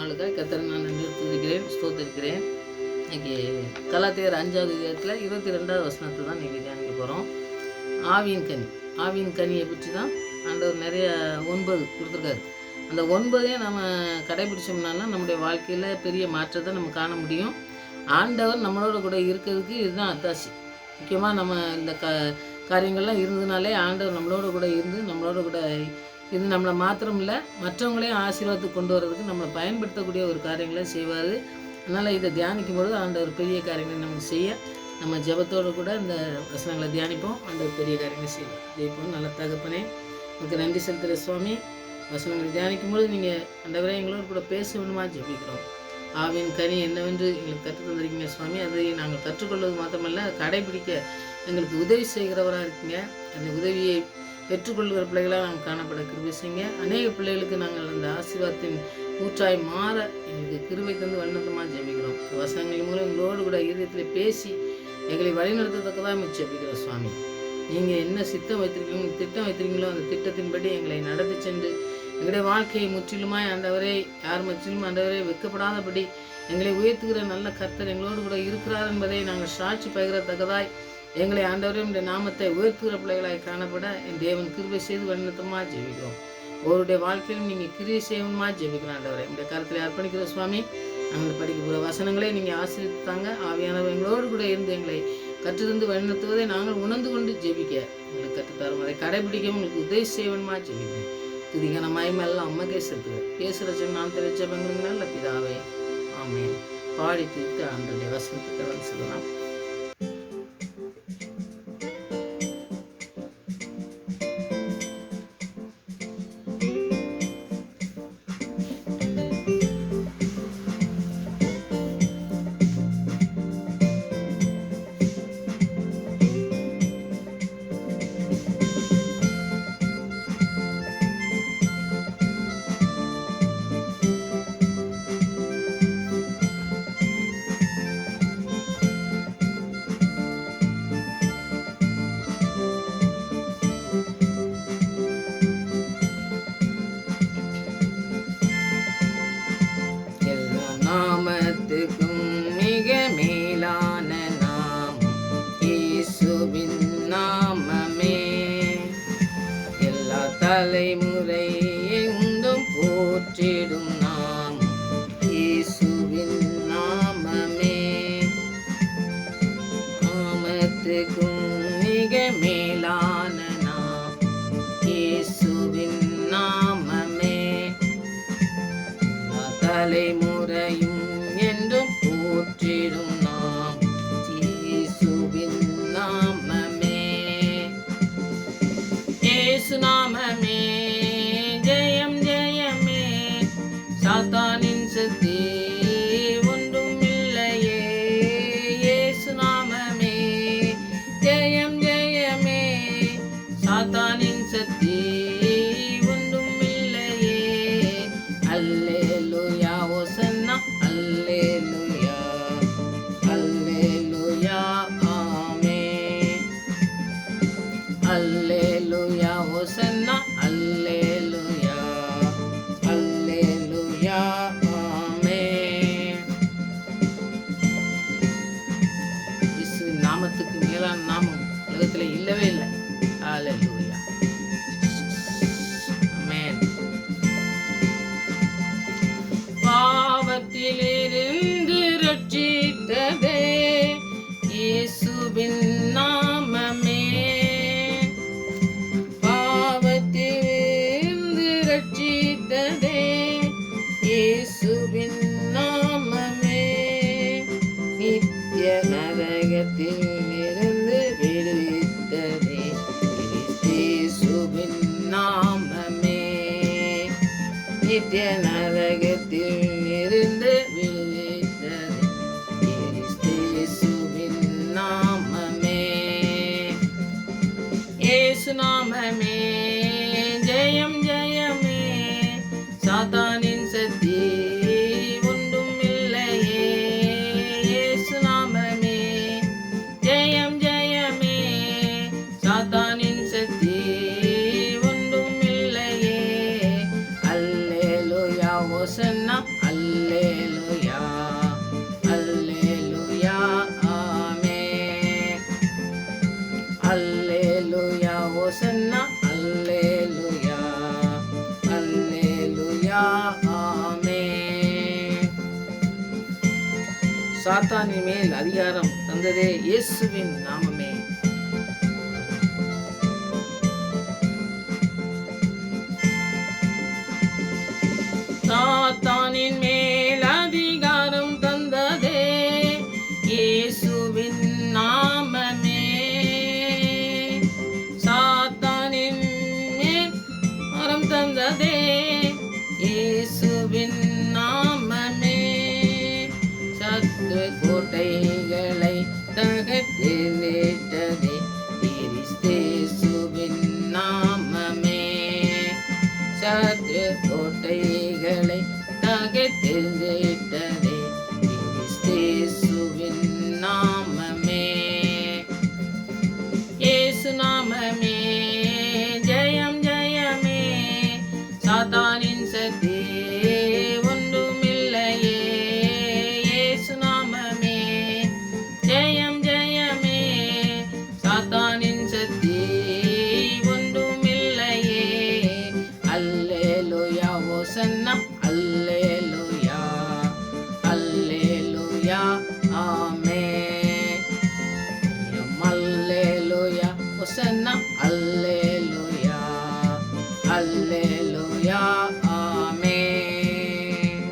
நாளுக்காக கர்த்தரை நான் நன்றி துதிக்கிறேன், ஸ்தோத்திரிக்கிறேன். இன்னைக்கு கலாத்தியர் 5வது அதிகாரத்தில் 22வது வசனத்தை தான் இன்றைக்கி தியானிக்க போகிறோம். ஆவியின் கனி. ஆவியின் கனியை பற்றி தான் ஆண்டவர் நிறைய 9 கொடுத்துருக்காரு. அந்த 9ஐயும் நம்ம கடைபிடிச்சோம்னால நம்முடைய வாழ்க்கையில் பெரிய மாற்றத்தை நம்ம காண முடியும். ஆண்டவர் நம்மளோட கூட இருக்கிறதுக்கு இதுதான் அத்தாசி. முக்கியமாக நம்ம இந்த காரியங்கள்லாம் இருந்ததுனாலே ஆண்டவர் நம்மளோட கூட இருந்து இது நம்மளை மாத்திரம் இல்லை, மற்றவங்களையும் ஆசீர்வாதத்துக்கு கொண்டு வர்றதுக்கு நம்மளை பயன்படுத்தக்கூடிய ஒரு காரியங்களை செய்வார். அதனால் இதை தியானிக்கும் பொழுது ஆண்டவர் பெரிய காரியங்களை நமக்கு செய்ய நம்ம ஜெபத்தோடு கூட இந்த வசனங்களை தியானிப்போம். ஆண்டவர் பெரிய காரியங்களை செய்வோம். ஜெயிப்போம். நல்ல தகப்பனே, உங்களுக்கு நன்றி செலுத்துகிற சுவாமி. வசனங்களை தியானிக்கும் பொழுது நீங்கள் ஆண்டவரே எங்களோடு கூட பேச வேணுமா ஜெபிக்கிறோம். ஆவின் கனி என்னவென்று எங்களுக்கு கற்றுத் தந்திருக்கீங்க சுவாமி. அதை நாங்கள் கற்றுக்கொள்வது மாத்திரமல்ல, கடைபிடிக்க எங்களுக்கு உதவி செய்கிறவராக இருக்கீங்க. அந்த உதவியை பெற்றுக்கொள்கிற பிள்ளைகளாக நாங்கள் காணப்பட கிருபை செய்யுங்க. அநேக பிள்ளைகளுக்கு நாங்கள் அந்த ஆசீர்வாதத்தின் ஊற்றாய் மாற எங்களுக்கு கிருபை தந்து வழிநடத்தமாக ஜெபிக்கிறோம். வசனங்கள் மூலம் எங்களோடு கூட இதயத்தில் பேசி எங்களை வழிநடத்தத்தக்கதாக ஜெபிக்கிறோம் சுவாமி. நீங்கள் என்ன சித்தம் வைத்திருக்கீங்களோ, திட்டம் வைத்திருக்கீங்களோ, அந்த திட்டத்தின்படி எங்களை நடத்தி சென்று எங்களுடைய வாழ்க்கையை முற்றிலுமாய் ஆண்டவரே, யார் முற்றிலும் ஆண்டவரே வெட்கப்படாதபடி எங்களை உயர்த்துகிற நல்ல கர்த்தர் எங்களோடு கூட இருக்கிறார் என்பதை நாங்கள் சாட்சி பகிரத்தக்கதாய் எங்களை ஆண்டவரே உடைய நாமத்தை உயர்த்துகிற பிள்ளைகளாய் காணப்பட என் தேவன் கிருபை செய்து வழிநடத்தமாக ஜெபிக்கிறோம். ஒருடைய வாழ்க்கையிலும் நீங்கள் கிரியை செய்யணுமா ஜெபிக்கிறோம். ஆண்டவரை இந்த காலத்தில் அர்ப்பணிக்கிற சுவாமி. நாங்கள் படிக்க போகிற வசனங்களே நீங்கள் ஆசீர்வதித்தாங்க. ஆவியானவர் எங்களோடு கூட இருந்து எங்களை கற்றுத்தந்து வழிநடத்துவதை நாங்கள் உணர்ந்து கொண்டு ஜெபிக்க எங்களுக்கு கற்றுத்தரும். அதை கடைபிடிக்க உங்களுக்கு உதவி செய்யணுமா ஜெபிக்கிறேன். துதிக்கான மயமெல்லாம் அம்மாக்கே செலுத்துவேன். பேசுகிறச்சும் நான் தெரிவிச்ச பெங்களுக்கு நல்ல பிதாவே, ஆமேன். பாடி தீர்த்து ஆண்டுடைய வசனத்துக்கு வந்து சொல்லலாம். நாமத்துக்கும் மிக மேலான நாமம் இயேசுவின் நாமமே. எல்லா தலைமுறை எங்கும் போற்றிடும் நாமம் இயேசுவின் நாமமே. நாமத்துக்கும் மிக மேலான நாமம் இயேசுவின் நாமமே. தலைமுறையும் என்றும் போற்றிடும் நாம் இயேசுவின் நாமமே. இயேசு நாமமே ஜெயம் ஜெயமே. சாத்தானின் சக்தி ஒன்றும் இல்லையே. இயேசு நாமமே ஜெயம் ஜெயமே. சாத்தானின் சக்தி ஒன்றும் இல்லையே. அல்லேலூயா ஓசன்னா அல்லேலூயா அல்லேலூயா ஆமென். அல்லேலூயா ஓசன்னா அல்லேலூயா அல்லேலூயா ஆமென். இயேசுவின் நாமத்துக்கு மேலான நாமம் உலகத்தில் இல்லவே இல்லை. அல்லேலூயா ஆமென். பாவத்திலிருந்து ரட்சித்ததே இயேசுவின் நாமமே. பாவத்திலிருந்து ரட்சித்ததே இயேசுவின் நாமமே. நித்திய நரகத்தில் இருந்து விடுவித்ததே இயேசுவின் நாமமே. நித்திய நரகத்தில் இருந்து விடுவித்தது இயேசுவின் நாமமே. இயேசு நாமமே ஜெயம் ஜெயமே. சாத்தானின் சக்தி ஒன்றும் இல்லையே. இயேசு நாமமே ஜெயம் ஜெயமே. சாத்தானின் சக்தி ஒன்றும் இல்லையே. அல்லேலூயா அல்லேலூயா அல்லேலூயா ஆமென். அல்லேலூயா ஓசன்னா அல்லேலூயா அல்லேலூயா ஆமென். சாத்தானின் மேல் அதிகாரம் தந்ததே இயேசுவின் நாமமே. சாத்தானின் மேல் அதிகாரம் தந்ததே இயேசுவின் நாமமே. சாத்தானின் மேல் அதிகாரம் தந்ததே இயேசுவின் நாமமே. சத்துரு கோட்டைகளை தகர்த்து நின்றதே கிறிஸ்தேசுவின் நாமமே. சத்துரு கோட்டைகளை தகர்த்து நின்றதே கிறிஸ்தேசுவின் நாமமே. இயேசு நாமமே ஜெயம் ஜெயமே. சாத்தானின் சக்தி ஒன்றுமில்லையே. இயேசு நாமமே ஜெயம் ஜெயமே. சாத்தானின் சக்தி ஒன்றுமில்லையே. அல்லேலூயா ஓசன்னா அல்லேலூயா அல்லேலூயா ஆமென். அல்லேலூயா ஓசன்னா அல்லேலூயா அல்லேலூயா ஆமென்.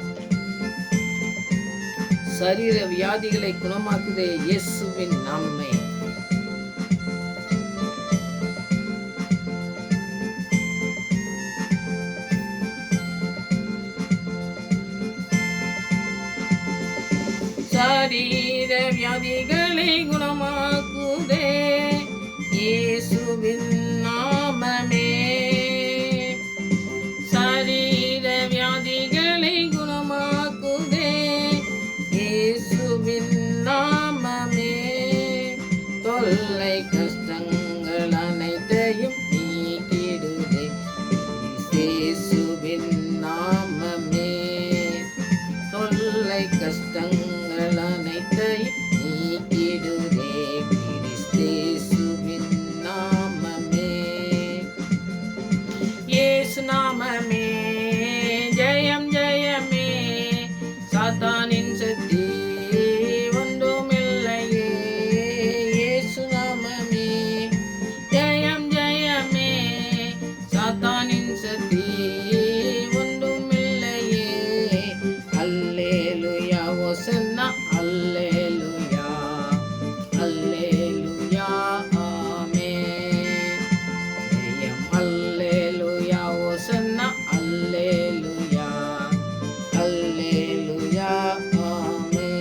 சரீர வியாதிகளை குணமாக்குதே இயேசுவின் நாமமே. சரீர வியாதிகளை குணமாக்குதே இயேசுவின் நாமமே. சரீர வியாதிகளை குணமாக்குதே இயேசுவின் நாமமே. தொல்லை கஷ்டங்கள் அனைத்தையும் நீக்கிடுதே இயேசுவின் நாமமே. தொல்லை கஷ்டங்கள் அனைத்தையும் நீக்கிடுதே கிறிஸ்தேசுவின் நாமமே. இயேசு நாமமே ஜெயம் ஜெயமே. சாத்தானின் சக்தி ஒன்றுமில்லையே. இயேசு நாமமே ஜெயம் ஜெயமே. சாத்தானின் சக்தி ஒன்றுமில்லையே. அல்லேலூயா ஓசன்னா அல்லேலூயா அல்லேலூயா ஆமென். ஜெயம் அல்லேலூயா ஓசன்னா அல்லேலூயா அல்லேலூயா ஆமென்.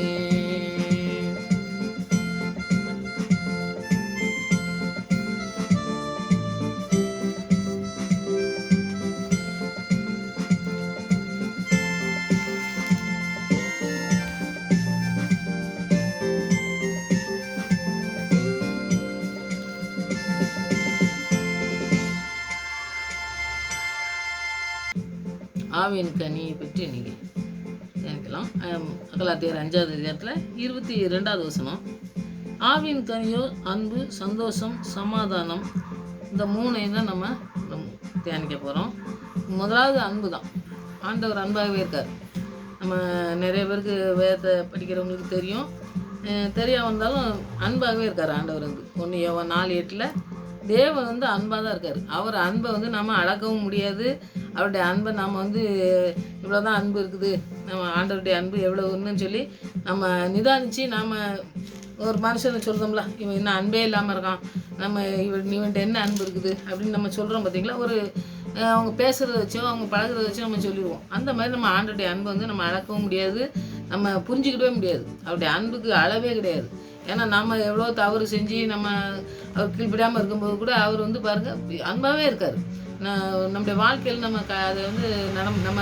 ஆவியின் கனியை பற்றி இன்னைக்கு நினைக்கலாம். கலாத்தியர் 5வது அதிகாரத்தில் 22வது வசனம். ஆவியின் கனியோ அன்பு, சந்தோஷம், சமாதானம், இந்த மூணையும் தான் நம்ம தியானிக்க போகிறோம். முதலாவது அன்பு தான். ஆண்டவர் அன்பாகவே இருக்கார். நம்ம நிறைய பேருக்கு வேதத்தை படிக்கிறவங்களுக்கு தெரியும். தெரியாம வந்தாலும் அன்பாகவே இருக்கார் ஆண்டவர். 1 யோவான் 4:8 தேவன் அன்பாக தான் இருக்கார். அவர் அன்பை நம்ம அளக்கவும் முடியாது. அவருடைய அன்பை நாம் இவ்வளோ தான் அன்பு இருக்குது, நம்ம ஆண்டவருடைய அன்பு எவ்வளோன்னு சொல்லி நம்ம நிதானித்து நாம் ஒரு மனுஷனை சொல்கிறோம்ல, இவன் இன்னும் அன்பே இல்லாமல் இருக்கான், நம்ம இவன்கிட்ட என்ன அன்பு இருக்குது அப்படின்னு நம்ம சொல்கிறோம் பார்த்தீங்களா. ஒரு அவங்க பேசுகிறத வச்சோ அவங்க பழகிறத வச்சோ நம்ம சொல்லிடுவோம். அந்த மாதிரி நம்ம ஆண்டவருடைய அன்பை நம்ம அளக்கவும் முடியாது, நம்ம புரிஞ்சிக்கிடவே முடியாது. அவருடைய அன்புக்கு அளவே கிடையாது. ஏன்னா நம்ம எவ்வளோ தவறு செஞ்சு நம்ம அவர் கீழ்ப்படியாமல் இருக்கும்போது கூட அவர் பாருங்கள் அன்பாகவே இருக்கார். நம்முடைய வாழ்க்கையில் நம்ம அதை நம்ம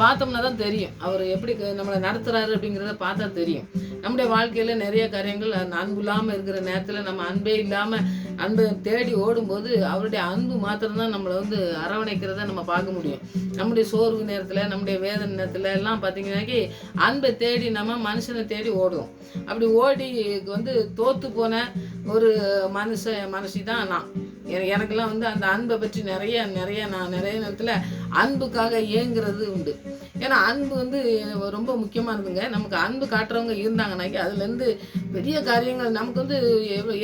பார்த்தோம்னா தான் தெரியும் அவர் எப்படி நம்மளை நடத்துகிறாரு அப்படிங்கிறத பார்த்தா தெரியும். நம்முடைய வாழ்க்கையில் நிறைய காரியங்கள் அந்த அன்பு இல்லாமல் இருக்கிற நேரத்தில் நம்ம அன்பே இல்லாமல் அன்பை தேடி ஓடும்போது அவருடைய அன்பு மாத்திரம்தான் நம்மளை வந்து அரவணைக்கிறத நம்ம பார்க்க முடியும். நம்முடைய சோர்வு நேரத்தில், நம்முடைய வேதனை நேரத்தில் எல்லாம் பார்த்தீங்கன்னாக்கி அன்பை தேடி நம்ம மனுஷனை தேடி ஓடுவோம். அப்படி ஓடி வந்து தோற்று போன ஒரு மனுஷி தான் நான். எனக்கெல்லாம் வந்து அந்த அன்பை பற்றி நான் நிறைய நேரத்தில் அன்புக்காக ஏங்குறது உண்டு. ஏன்னா அன்பு வந்து ரொம்ப முக்கியமானதுங்க. நமக்கு அன்பு காட்டுறவங்க இருந்தாங்கனாக்கி அதுலேருந்து பெரிய காரியங்கள் நமக்கு வந்து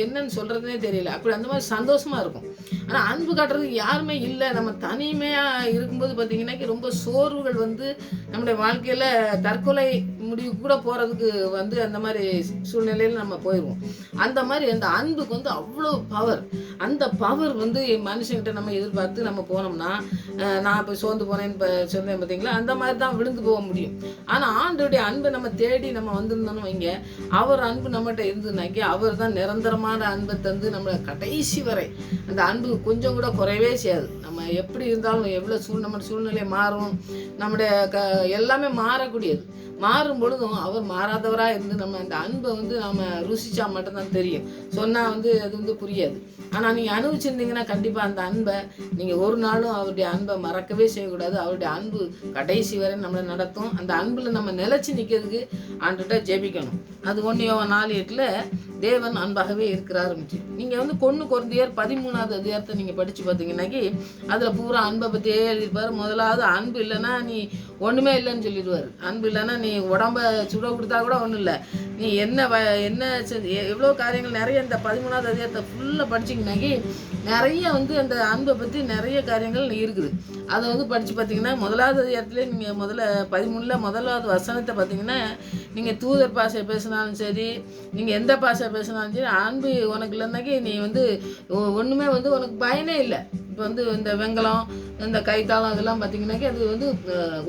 என்னன்னு சொல்கிறதுனே தெரியல. அப்படி அந்த மாதிரி சந்தோஷமாக இருக்கும். ஆனால் அன்பு காட்டுறதுக்கு யாருமே இல்லை. நம்ம தனிமையாக இருக்கும்போது பார்த்திங்கனாக்கி ரொம்ப சோர்வுகள் வந்து நம்முடைய வாழ்க்கையில் தற்கொலை முடிவு கூட போகிறதுக்கு வந்து அந்த மாதிரி சூழ்நிலையில் நம்ம போயிடுவோம். அந்த மாதிரி அந்த அன்புக்கு வந்து அவ்வளோ பவர். அந்த பவர் வந்து மனுஷங்கிட்ட நம்ம எதிர்பார்த்து நம்ம போனோம்னா, நான் இப்போ சோர்ந்து போனேன்னு இப்போ சொன்னேன் பார்த்தீங்களா, அந்த மாதிரி தான் விழுந்து போக முடியும். ஆனால் ஆண்டோடைய அன்பை நம்ம தேடி நம்ம வந்திருந்தோன்னு வைங்க, அவர் அன்பு நம்மகிட்ட இருந்ததுனாக்கி அவர் தான் நிரந்தரமான அன்பை தந்து நம்மளை கடைசி வரை அந்த அன்பு கொஞ்சம் கூட குறையவே செய்யாது. நம்ம எப்படி இருந்தாலும் எவ்வளோ நம்ம சூழ்நிலை மாறும், நம்முடைய எல்லாமே மாறக்கூடியது. மாறும் பொழுதும் அவர் மாறாதவராக இருந்து நம்ம அந்த அன்பை வந்து நம்ம ருசிச்சா மட்டும்தான் தெரியும். சொன்னால் வந்து அது வந்து புரியாது. ஆனால் நீங்கள் அனுபவிச்சிருந்தீங்கன்னா கண்டிப்பாக அந்த அன்பை நீங்கள் ஒரு நாளும் அவருடைய அன்பை மறக்கவே செய்யக்கூடாது. அவருடைய அன்பு கடைசி வரை நம்மளை நடத்தும். அந்த அன்பில் நம்ம நிலச்சி நிற்கிறதுக்கு ஆண்டுகிட்ட ஜெபிக்கணும். அது 1 யோவான் 4:8 தேவன் அன்பாகவே இருக்கிறார். நீங்கள் வந்து 1 கொரிந்தியர் 13வது அதிகாரத்தை நீங்கள் படித்து பார்த்தீங்கன்னாக்கி அதில் பூரா அன்பை பற்றியே எழுதியிருப்பார். முதலாவது அன்பு இல்லைன்னா நீ ஒன்றுமே இல்லைன்னு சொல்லிடுவார். அன்பு இல்லைன்னா நீ உடம்ப சுட கொடுத்தா கூட ஒன்றும் இல்லை. நீ என்ன எவ்வளோ காரியங்கள் நிறைய இந்த 13வது அதிகாரத்தை ஃபுல்லாக படிச்சிங்கனாக்கி நிறைய வந்து அந்த அன்பை பற்றி நிறைய காரியங்கள் இருக்குது. அதை வந்து படித்து பார்த்தீங்கன்னா முதலாவது அதிகாரத்துலேயே நீங்கள் 13வது வசனத்தை பார்த்தீங்கன்னா, நீங்கள் தூதர் பாஷை பேசினாலும் சரி, நீங்கள் எந்த பாஷை பேசினாலும் சரி, அன்பு உனக்கு இல்லைன்னாக்கி நீ வந்து ஒன்றுமே வந்து உனக்கு பயனே இல்லை. இப்போ வந்து இந்த வெங்கலம், இந்த கைத்தாளம் இதெல்லாம் பார்த்தீங்கன்னாக்கி அது வந்து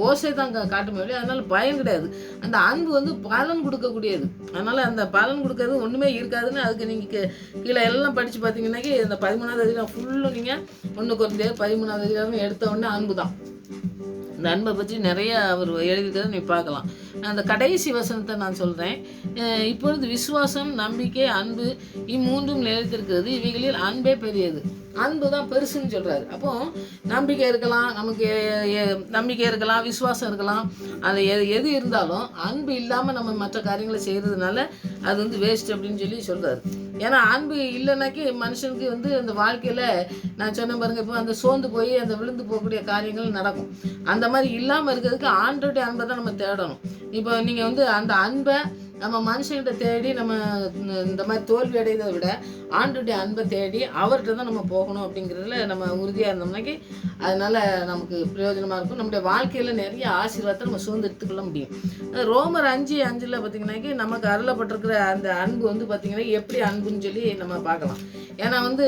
ஓசை தான் காட்டுமே இல்லையா, அதனால் பயன் கிடையாது. அந்த அன்பு வந்து பலன் கொடுக்கக்கூடியது. அதனால் அந்த பலன் கொடுக்கறது ஒன்றுமே இருக்காதுன்னு அதுக்கு நீங்கள் கீழே எல்லாம் படித்து பார்த்தீங்கன்னாக்கி இந்த 13வது அதிகாரம் ஃபுல்லும் நீங்கள் 1 கொரிந்தியர் 13வது அதிகாரம் எடுத்த உடனே அன்பு தான். இந்த அன்பை பற்றி நிறைய அவர் எழுதிக்கிறத நீ பார்க்கலாம். அந்த கடைசி வசனத்தை நான் சொல்கிறேன். இப்பொழுது விசுவாசம், நம்பிக்கை, அன்பு இம்மூன்றும் நிலைத்திருக்கிறது, இவைகளில் அன்பே பெரியது. அன்பு தான் பெருசுன்னு சொல்கிறாரு. அப்போது நம்பிக்கை இருக்கலாம், நமக்கு நம்பிக்கை இருக்கலாம், விசுவாசம் இருக்கலாம். அது எது இருந்தாலும் அன்பு இல்லாமல் நம்ம மற்ற காரியங்களை செய்கிறதுனால அது வந்து வேஸ்ட் அப்படின்னு சொல்லி சொல்கிறாரு. ஏன்னா அன்பு இல்லைனாக்கி மனுஷனுக்கு வந்து அந்த வாழ்க்கையில் நான் சொன்ன பாருங்கள், இப்போ அந்த சோர்ந்து போய் அந்த விழுந்து போகக்கூடிய காரியங்கள் நடக்கும். அந்த மாதிரி இல்லாமல் இருக்கிறதுக்கு ஆண்டோடைய அன்பை தான் நம்ம தேடணும். இப்போ நீங்கள் வந்து அந்த அன்பை நம்ம மனுஷன்கிட்ட தேடி நம்ம இந்த மாதிரி தோல்வி அடைவதை விட ஆண்டுடைய அன்பை தேடி அவர்கிட்ட தான் நம்ம போகணும் அப்படிங்கிறதுல நம்ம உறுதியாக இருந்தோம்னாக்கி அதனால் நமக்கு பிரயோஜனமாக இருக்கும். நம்முடைய வாழ்க்கையில் நிறைய ஆசீர்வாதத்தை நம்ம சுதந்திரத்துக்கொள்ள முடியும். ரோமர் 5:5 பார்த்திங்கனாக்கி நமக்கு அருளப்பட்டிருக்கிற அந்த அன்பு வந்து பார்த்திங்கன்னா எப்படி அன்புன்னு சொல்லி நம்ம பார்க்கலாம். ஏன்னா வந்து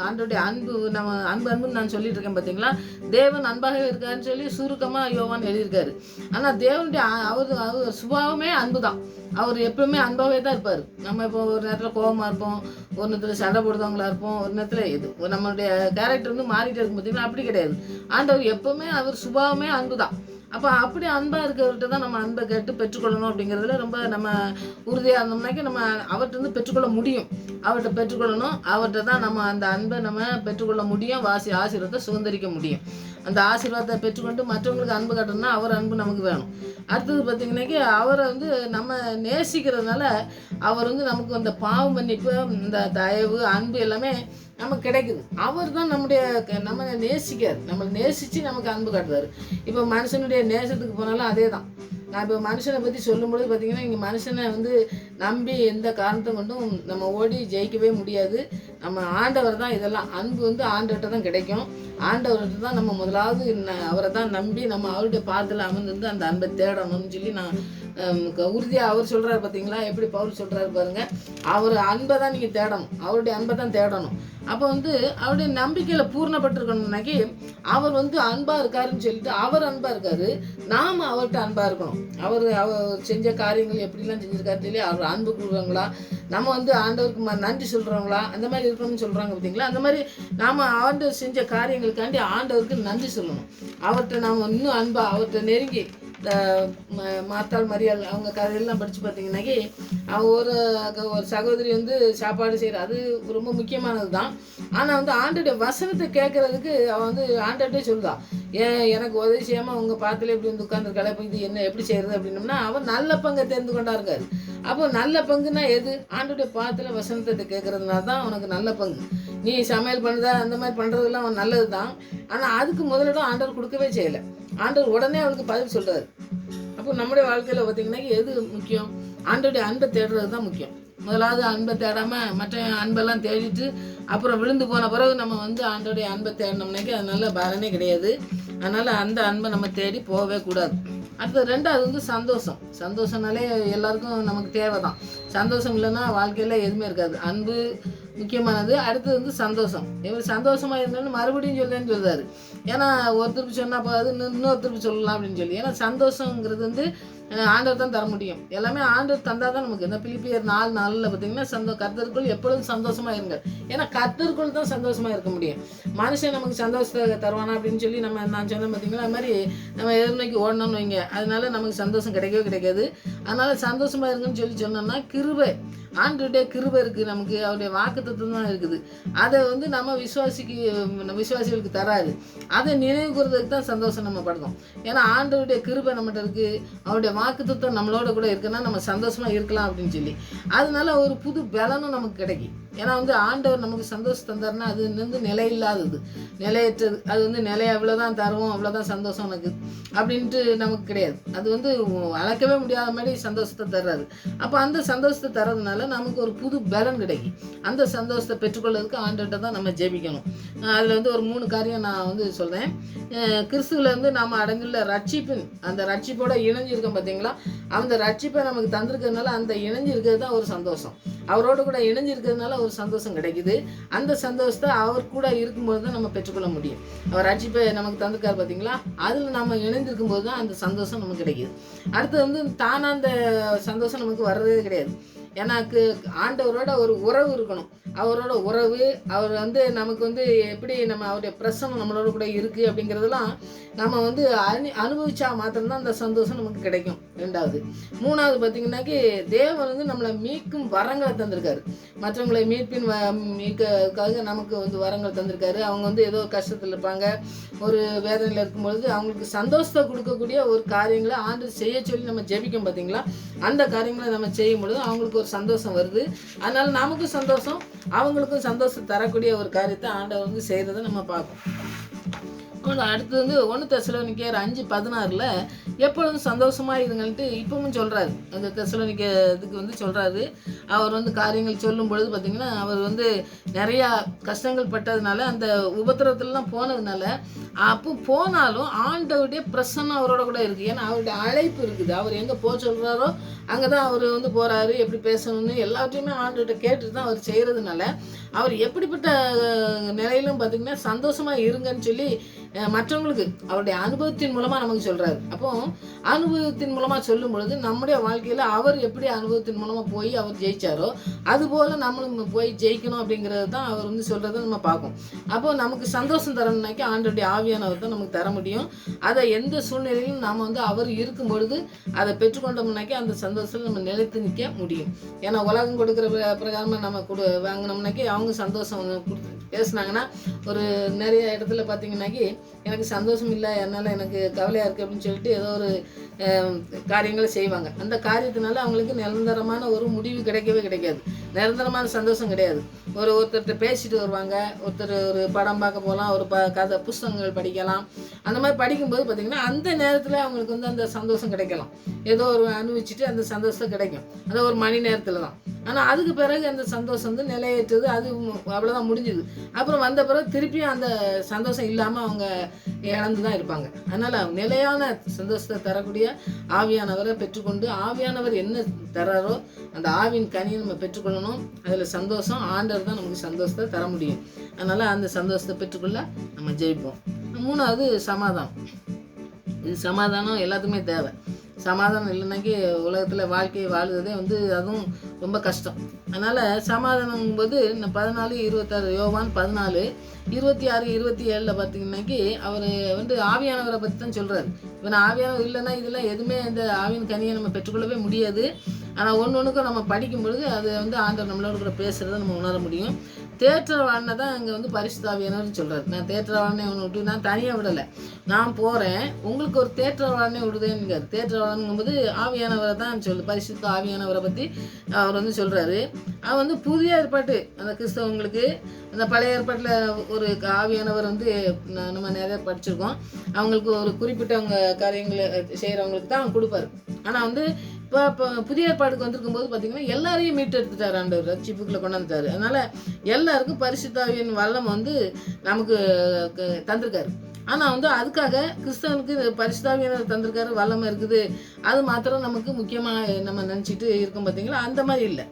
ஆண்டோடைய அன்பு நம்ம அன்புன்னு நான் சொல்லிட்டு இருக்கேன் பார்த்தீங்களா, தேவன் அன்பாகவே இருக்காருன்னு சொல்லி சுருக்கமாக யோவான் எழுதியிருக்காரு. ஆனால் தேவனுடைய அவர் சுபாவமே அன்பு தான். அவர் எப்பவுமே அன்பாகவே தான் இருப்பார். நம்ம இப்போ ஒரு நேரத்தில் கோபமாக இருப்போம், ஒரு நேரத்தில் சண்டை போடுறவங்களா இருப்போம், ஒரு நேரத்தில் இது நம்மளுடைய கேரக்டர் வந்து மாறிட்டே இருக்கும் பார்த்தீங்கன்னா, அப்படி கிடையாது. ஆண்டவர் எப்பவுமே அவர் சுபாவமே அன்பு தான். அப்போ அப்படி அன்பாக இருக்கிறவர்கிட்ட தான் நம்ம அன்பை கேட்டு பெற்றுக்கொள்ளணும். அப்படிங்கிறதுல ரொம்ப நம்ம உறுதியாக இருந்தோம்னாக்கி நம்ம அவர்கிட்ட இருந்து பெற்றுக்கொள்ள முடியும். அவர்கிட்ட பெற்றுக்கொள்ளணும். அவர்கிட்ட தான் நம்ம அந்த அன்பை நம்ம பெற்றுக்கொள்ள முடியும். ஆசீர்வாதத்தை சுதந்திரிக்க முடியும். அந்த ஆசீர்வாதத்தை பெற்றுக்கொண்டு மற்றவங்களுக்கு அன்பு காட்டணும்னா அவர் அன்பு நமக்கு வேணும். அடுத்தது பார்த்திங்கனாக்கி அவரை வந்து நம்ம நேசிக்கிறதுனால அவர் வந்து நமக்கு அந்த பாவ மன்னிப்பு, இந்த தயவு, அன்பு எல்லாமே நமக்கு கிடைக்குது. அவர் தான் நம்ம நேசிக்கார். நம்மளை நேசித்து நமக்கு அன்பு காட்டுவார். இப்போ மனுஷனுடைய நேசத்துக்கு போனாலும் அதே தான். நான் இப்போ மனுஷனை பற்றி சொல்லும்பொழுது பார்த்திங்கன்னா, இங்கே மனுஷனை வந்து நம்பி எந்த காரணத்தை கொண்டும் நம்ம ஓடி ஜெயிக்கவே முடியாது. நம்ம ஆண்டவர் தான் இதெல்லாம். அன்பு வந்து ஆண்டவர்கிட்ட தான் கிடைக்கும். ஆண்டவர்கிட்ட தான் நம்ம முதலாவது அவரை தான் நம்பி நம்ம அவருடைய பாதத்தில் அமர்ந்து அந்த அன்பை தேடணும்னு சொல்லி நான் உறுதியாக அவர் சொல்கிறார். பார்த்தீங்களா எப்படி பவுல் சொல்கிறாரு பாருங்கள். அவர் அன்பை தான் நீங்கள் தேடணும். அவருடைய அன்பை தான் தேடணும். அப்போ வந்து அவருடைய நம்பிக்கையில் பூர்ணப்பட்டிருக்கணும்னாக்கி அவர் வந்து அன்பாக இருக்காருன்னு சொல்லிட்டு அவர் அன்பாக இருக்காரு, நாம் அவர்கிட்ட அன்பாக இருக்கணும். அவர் செஞ்ச காரியங்கள் எப்படிலாம் செஞ்சுருக்காரு சொல்லி அவர் அன்பு கூறுறவங்களா, நம்ம வந்து ஆண்டவருக்கு நன்றி சொல்கிறவங்களா, அந்த மாதிரி இருக்கணும்னு சொல்கிறாங்க பார்த்தீங்களா. அந்த மாதிரி நாம் ஆண்டவர் செஞ்ச காரியங்களுக்காண்டி ஆண்டவருக்கு நன்றி சொல்லணும். அவர்கிட்ட நாம் இன்னும் அன்பாக அவர்கிட்ட நெருங்கி இந்த மாத்தாள் மரியாள் அவங்க கதையெல்லாம் படித்து பார்த்தீங்கன்னாக்கி ஒரு சகோதரி வந்து சாப்பாடு செய்கிற அது ரொம்ப முக்கியமானது தான். ஆனால் வந்து ஆண்டோடைய வசனத்தை கேட்குறதுக்கு அவன் வந்து ஆண்டோட்டே சொல்லுதான், எனக்கு உதவி செய்யாமல் உங்கள் பாத்தில் இப்படி வந்து உட்காந்துருக்காள், இப்போ இது என்ன எப்படி செய்கிறது அப்படின்னோம்னா அவன் நல்ல பங்கை தெரிந்து கொண்டா இருக்காரு. அப்போ நல்ல பங்குன்னா எது? ஆண்டோடைய பாத்தில் வசனத்தை கேட்குறதுனால தான் அவனுக்கு நல்ல பங்கு. நீ சமையல் பண்ணுறதா அந்த மாதிரி பண்ணுறதுலாம் அவன் நல்லது தான். ஆனால் அதுக்கு முதலிடம் ஆண்டவர் கொடுக்கவே செய்யலை. ஆண்டவர் உடனே அவனுக்கு பதில் சொல்கிறார். அப்போ நம்முடைய வாழ்க்கையில் பார்த்திங்கன்னா எது முக்கியம்? ஆண்டோடைய அன்பை தேடுறது தான் முக்கியம். முதலாவது அன்பை தேடாமல் மற்ற அன்பெல்லாம் தேடிட்டு அப்புறம் விழுந்து போன பிறகு நம்ம வந்து ஆண்டோடைய அன்பை தேடினோம்னாக்கி அது நல்ல பலனே கிடையாது. அதனால் அந்த அன்பை நம்ம தேடி போகவே கூடாது. அடுத்தது ரெண்டாவது வந்து சந்தோஷம். சந்தோஷம்னாலே எல்லாருக்கும் நமக்கு தேவை தான். சந்தோஷம் இல்லைன்னா வாழ்க்கையில் எதுவுமே இருக்காது. அன்பு முக்கியமானது. அடுத்தது வந்து சந்தோஷம். இவர் சந்தோஷமாக இருந்தேன்னு மறுபடியும் சொல்லுன்னு சொல்கிறாரு. ஏன்னா ஒருத்தருக்கு சொன்னால் போகாது, இன்னொருத்தருக்கு சொல்லலாம் அப்படின்னு சொல்லி. ஏன்னா சந்தோஷங்கிறது வந்து ஆண்டவர் தான் தர முடியும். எல்லாமே ஆண்டவர் தந்தால் தான் நமக்கு. இந்த பிலிப்பியர் 4:4 பார்த்தீங்கன்னா கர்த்தருக்குள் எப்பொழுதும் சந்தோஷமாக இருங்க. ஏன்னா கர்த்தருக்குள் தான் சந்தோஷமாக இருக்க முடியும். மனுஷன் நமக்கு சந்தோஷத்தை தருவானா அப்படின்னு சொல்லி நான் சொன்னேன் பார்த்தீங்களா, அது மாதிரி நம்ம எதிர்நோக்கி ஓடணும்னு வைங்க, அதனால நமக்கு சந்தோஷம் கிடைக்கவே கிடைக்காது. அதனால் சந்தோஷமாக இருங்கன்னு சொன்னோம்னா கிருபை, ஆண்டவருடைய கிருபை இருக்குது நமக்கு, அவருடைய வாக்குத்தத்தம் தான் இருக்குது. அதை வந்து நம்ம விசுவாசிகளுக்கு தராது. அதை நினைவு கூறுறதுக்கு தான் சந்தோஷம் நம்ம படுறோம். ஏன்னா ஆண்டவருடைய கிருபை நம்மகிட்ட இருக்குது, அவருடைய வாக்குத்தத்தம் நம்மளோட கூட இருக்குன்னா நம்ம சந்தோஷமாக இருக்கலாம் அப்படின்னு சொல்லி. அதனால ஒரு புது பலனும் நமக்கு கிடைக்கும். ஏன்னா வந்து ஆண்டவர் நமக்கு சந்தோஷம் தந்தாருன்னா அது வந்து நிலையில்லாதது, நிலையற்றது. அது வந்து நிலையை அவ்வளோதான் தருவோம், அவ்வளோதான் சந்தோஷம் எனக்கு அப்படின்ட்டு நமக்கு கிடையாது. அது வந்து அளக்கவே முடியாத மாதிரி சந்தோஷத்தை தர்றாரு. அப்போ அந்த சந்தோஷத்தை தர்றதுனால நமக்கு ஒரு புது பலன் கிடைக்கும். அந்த சந்தோஷத்தை பெற்றுக்கொள்வதற்கு ஆண்டவர்கிட்ட தான் நம்ம ஜெபிக்கணும். அதில் வந்து ஒரு 3 காரியம் நான் வந்து சொல்கிறேன். கிறிஸ்துவிலேருந்து நாம் அடைந்துள்ள ரட்சிப்பின் அந்த ரட்சிப்போட இணைஞ்சிருக்கோம் பார்த்தீங்களா, அந்த ரட்சிப்பை நமக்கு தந்திருக்கிறதுனால அந்த இணைஞ்சிருக்கிறது தான் ஒரு சந்தோஷம். அவரோடு கூட இணைஞ்சிருக்கிறதுனால ஒரு சந்தோஷம் கிடைக்குது. அந்த சந்தோஷத்தை அவர் கூட இருக்கும்போது தான் நம்ம பெற்றுக்கொள்ள முடியும். அவர் ரட்சிப்பை நமக்கு தந்திருக்காரு பார்த்தீங்களா, அதில் நம்ம இணைந்திருக்கும் போது தான் அந்த சந்தோஷம் நமக்கு கிடைக்குது. அடுத்து வந்து தானாக அந்த சந்தோஷம் நமக்கு வர்றதே கிடையாது. எனக்கு ஆண்டவரோட ஒரு உறவு இருக்கணும். அவரோட உறவு, அவர் வந்து நமக்கு வந்து எப்படி நம்ம அவருடைய பிரசனம் நம்மளோட கூட இருக்குது அப்படிங்கிறதெல்லாம் நம்ம வந்து அனுபவிச்சா மாத்திரம்தான் அந்த சந்தோஷம் நமக்கு கிடைக்கும். 2வது 3வது பார்த்திங்கன்னாக்கி தேவன் வந்து நம்மளை மீட்கும் வரங்களை தந்திருக்காரு. மற்றவங்களை மீட்கிறதுக்காக நமக்கு வந்து வரங்கள் தந்திருக்காரு. அவங்க வந்து ஏதோ கஷ்டத்தில் இருப்பாங்க, ஒரு வேதனையில் இருக்கும்பொழுது அவங்களுக்கு சந்தோஷத்தை கொடுக்கக்கூடிய ஒரு காரியங்களை ஆண்டு செய்ய சொல்லி நம்ம ஜெபிக்கும் பார்த்தீங்களா, அந்த காரியங்களை நம்ம செய்யும் பொழுது அவங்களுக்கு ஒரு சந்தோஷம் வருது. அதனால் நமக்கும் சந்தோஷம், அவங்களுக்கும் சந்தோஷம் தரக்கூடிய ஒரு காரியத்தை ஆண்டவர் வந்து செய்கிறத நம்ம பார்ப்போம். அடுத்து வந்து 1 தெசலோனிக்கேயர் 5:16 எப்பொழுதும் சந்தோஷமாக இருங்கள்ட்டு இப்பவும் சொல்கிறாரு. அந்த தெசலோனிக்கேயருக்கு வந்து சொல்கிறாரு. அவர் வந்து காரியங்கள் சொல்லும் பொழுது பார்த்திங்கன்னா அவர் வந்து நிறையா கஷ்டங்கள் பட்டதுனால அந்த உபத்திரத்துலலாம் போனதுனால அப்போ போனாலும் ஆண்டவருடைய பிரசன்னம் அவரோட கூட இருக்குது. ஏன்னா அவருடைய அழைப்பு இருக்குது. அவர் எங்கே போக சொல்கிறாரோ அங்கே தான் அவர் வந்து போகிறாரு. எப்படி பேசணும்னு எல்லாத்தையுமே ஆண்டவர்கிட்ட கேட்டுட்டு தான் அவர் செய்கிறதுனால அவர் எப்படிப்பட்ட நிலையிலும் பார்த்திங்கன்னா சந்தோஷமாக இருங்கன்னு சொல்லி மற்றவங்களுக்கு அவருடைய அனுபவத்தின் மூலமாக நமக்கு சொல்கிறாரு. அப்போ அனுபவத்தின் மூலமாக சொல்லும் பொழுது நம்முடைய வாழ்க்கையில் அவர் எப்படி அனுபவத்தின் மூலமாக போய் அவர் ஜெயிச்சாரோ அதுபோல் நம்மளும் போய் ஜெயிக்கணும் அப்படிங்கிறது தான் அவர் வந்து சொல்கிறத நம்ம பார்ப்போம். அப்போது நமக்கு சந்தோஷம் தரணும்னாக்கி ஆண்டவருடைய ஆவியானவர் தான் நமக்கு தர முடியும். அதை எந்த சூழ்நிலையிலும் நாம் வந்து அவர் இருக்கும் பொழுது அதை பெற்றுக்கொண்டோம்னாக்கி அந்த சந்தோஷத்தில் நம்ம நிலைத்து நிற்க முடியும். ஏன்னா உலகம் கொடுக்குற பிரகாரமாக நம்ம வாங்கினோம்னாக்கி அவங்க சந்தோஷம் பேசுனாங்கன்னா ஒரு நிறைய இடத்துல பார்த்தீங்கன்னாக்கி எனக்கு சந்தோஷம் இல்லை, அதனால் எனக்கு கவலையாக இருக்குது அப்படின்னு சொல்லிட்டு ஏதோ ஒரு காரியங்களை செய்வாங்க. அந்த காரியத்தினால அவங்களுக்கு நிரந்தரமான ஒரு முடிவு கிடைக்கவே கிடைக்காது. நிரந்தரமான சந்தோஷம் கிடையாது. ஒருத்தர்கிட்ட பேசிட்டு வருவாங்க, ஒருத்தர் ஒரு படம் பார்க்க போகலாம், ஒரு கதை புஸ்தகங்கள் படிக்கலாம். அந்த மாதிரி படிக்கும்போது பார்த்திங்கன்னா அந்த நேரத்தில் அவங்களுக்கு வந்து அந்த சந்தோஷம் கிடைக்கலாம். ஏதோ ஒரு அனுபவிச்சுட்டு அந்த சந்தோஷம் கிடைக்கும். அது ஒரு மணி நேரத்தில் தான். ஆனால் அதுக்கு பிறகு அந்த சந்தோஷம் வந்து நிலையேற்றது, அது அவ்வளோதான் முடிஞ்சுது. அப்புறம் வந்த பிறகு திருப்பியும் அந்த சந்தோஷம் இல்லாமல் அவங்க இழந்து தான் இருப்பாங்க. அதனால் நிலையான சந்தோஷத்தை தரக்கூடிய ஆவியானவரை பெற்றுக்கொண்டு, ஆவியானவர் என்ன தராரோ அந்த ஆவியின் கனியை நம்ம பெற்றுக்கொள்ளணும். அதில் சந்தோஷம், ஆண்டவர் தான் நமக்கு சந்தோஷத்தை தர முடியும். அதனால் அந்த சந்தோஷத்தை பெற்றுக்கொள்ள நம்ம ஜெயிப்போம். 3வது சமாதானம். இது சமாதானம் எல்லாத்துக்குமே தேவை. சமாதானம் இல்லைனாக்கி உலகத்தில் வாழ்க்கையை வாழுறதே வந்து அதுவும் ரொம்ப கஷ்டம். அதனால் சமாதானங்கும்போது 14:26 யோவான் 14:26-27 பார்த்தீங்கன்னாக்கி அவர் வந்து ஆவியானவரை பற்றி தான் சொல்கிறார். இப்போ ஆவியானவர் இல்லைன்னா இதெல்லாம் எதுவுமே இந்த ஆவியின் கனியை நம்ம பெற்றுக்கொள்ளவே முடியாது. ஆனால் ஒன்றுக்கும் நம்ம படிக்கும் பொழுது அது வந்து ஆண்டவர் நம்மளோட கூட பேசுகிறத நம்ம உணர முடியும். தேற்றவாளனை தான் அங்கே வந்து பரிசுத்த ஆவியானவர்னு சொல்கிறார். நான் தேற்றவாளனை ஒன்று விட்டு நான் தனியாக விடலை, நான் போகிறேன், உங்களுக்கு ஒரு தேற்றவாளனே விடுதேன்னுங்கார். தேற்றவாளனுங்கும்போது ஆவியானவரை தான் பரிசுத்த ஆவியானவரை பற்றி அவர் வந்து சொல்கிறாரு. அவர் வந்து புதிய ஏற்பாட்டு அந்த கிறிஸ்தவங்களுக்கு, அந்த பழைய ஏற்பாட்டில் ஒரு ஆவியானவர் வந்து நம்ம நிறைய படிச்சிருக்கோம். அவங்களுக்கு ஒரு குறிப்பிட்டவங்க காரியங்களை செய்கிறவங்களுக்கு தான் அவங்க கொடுப்பாரு. ஆனால் வந்து இப்போ புதிய ஏற்பாடுக்கு வந்திருக்கும்போது பார்த்தீங்கன்னா எல்லாரையும் மீட்டெடுத்துட்டார் ஆண்டவர், ரட்சிப்புக்குள்ளே கொண்டாந்துட்டார். அதனால் எல்லாருக்கும் பரிசுத்த ஆவியின் வல்லம் வந்து நமக்கு தந்திருக்காரு. ஆனால் வந்து அதுக்காக கிறிஸ்தவனுக்கு பரிசுத்த ஆவியானவர் தந்திருக்காரு, வல்லமை இருக்குது, அது மாத்திரம் நமக்கு முக்கியமாக நம்ம நினச்சிட்டு இருக்கோம் பார்த்தீங்களா. அந்த மாதிரி இல்லை.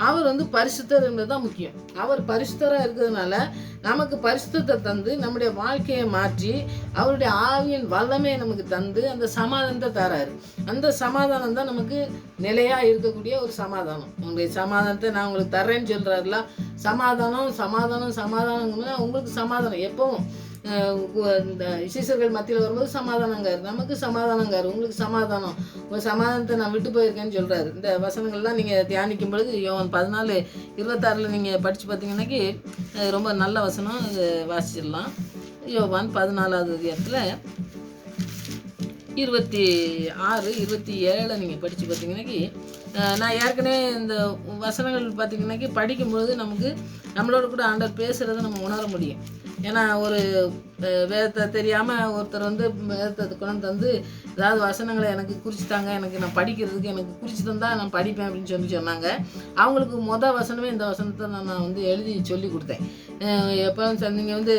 அவர் வந்து பரிசுத்தர் என்பது தான் முக்கியம். அவர் பரிசுத்தராக இருக்கிறதுனால நமக்கு பரிசுத்தத்தை தந்து நம்முடைய வாழ்க்கையை மாற்றி அவருடைய ஆவியின் வல்லமையை நமக்கு தந்து அந்த சமாதானத்தை தராரு. அந்த சமாதானம் தான் நமக்கு நிலையாக இருக்கக்கூடிய ஒரு சமாதானம். உங்களுடைய சமாதானத்தை நான் உங்களுக்கு தர்றேன்னு சொல்கிறாருல. சமாதானம் சமாதானம் சமாதானம்னா உங்களுக்கு சமாதானம் எப்பவும் இந்த சீசர்கள் மத்தியில் வரும்போது சமாதானங்காரு, நமக்கு சமாதானங்காரு, உங்களுக்கு சமாதானம், ஒரு சமாதானத்தை நான் விட்டு போயிருக்கேன்னு சொல்கிறாரு. இந்த வசனங்கள்லாம் நீங்கள் தியானிக்கும் பொழுது யோவான் 14:26 நீங்கள் படித்து பார்த்தீங்கன்னாக்கி ரொம்ப நல்ல வசனம், அது வாசிச்சிடலாம். யோவான் 14வது அதிகாரத்தில் 26-27 நீங்கள் படித்து பார்த்தீங்கன்னாக்கி, நான் ஏற்கனவே இந்த வசனங்கள் பார்த்தீங்கன்னாக்கி படிக்கும்பொழுது நமக்கு நம்மளோட கூட ஆண்டவர் பேசுகிறத நம்ம உணர முடியும். ஏன்னா ஒரு வேதத்தை தெரியாமல் ஒருத்தர் வந்து வேதத்தை கொண்டு வந்து ஏதாவது வசனங்களை எனக்கு குறிச்சிட்டாங்க, எனக்கு நான் படிக்கிறதுக்கு எனக்கு குறித்து தந்தால் நான் படிப்பேன் அப்படின்னு சொன்னாங்க. அவங்களுக்கு வசனமே இந்த வசனத்தை நான் வந்து எழுதி சொல்லி கொடுத்தேன். எப்போ நீங்கள் வந்து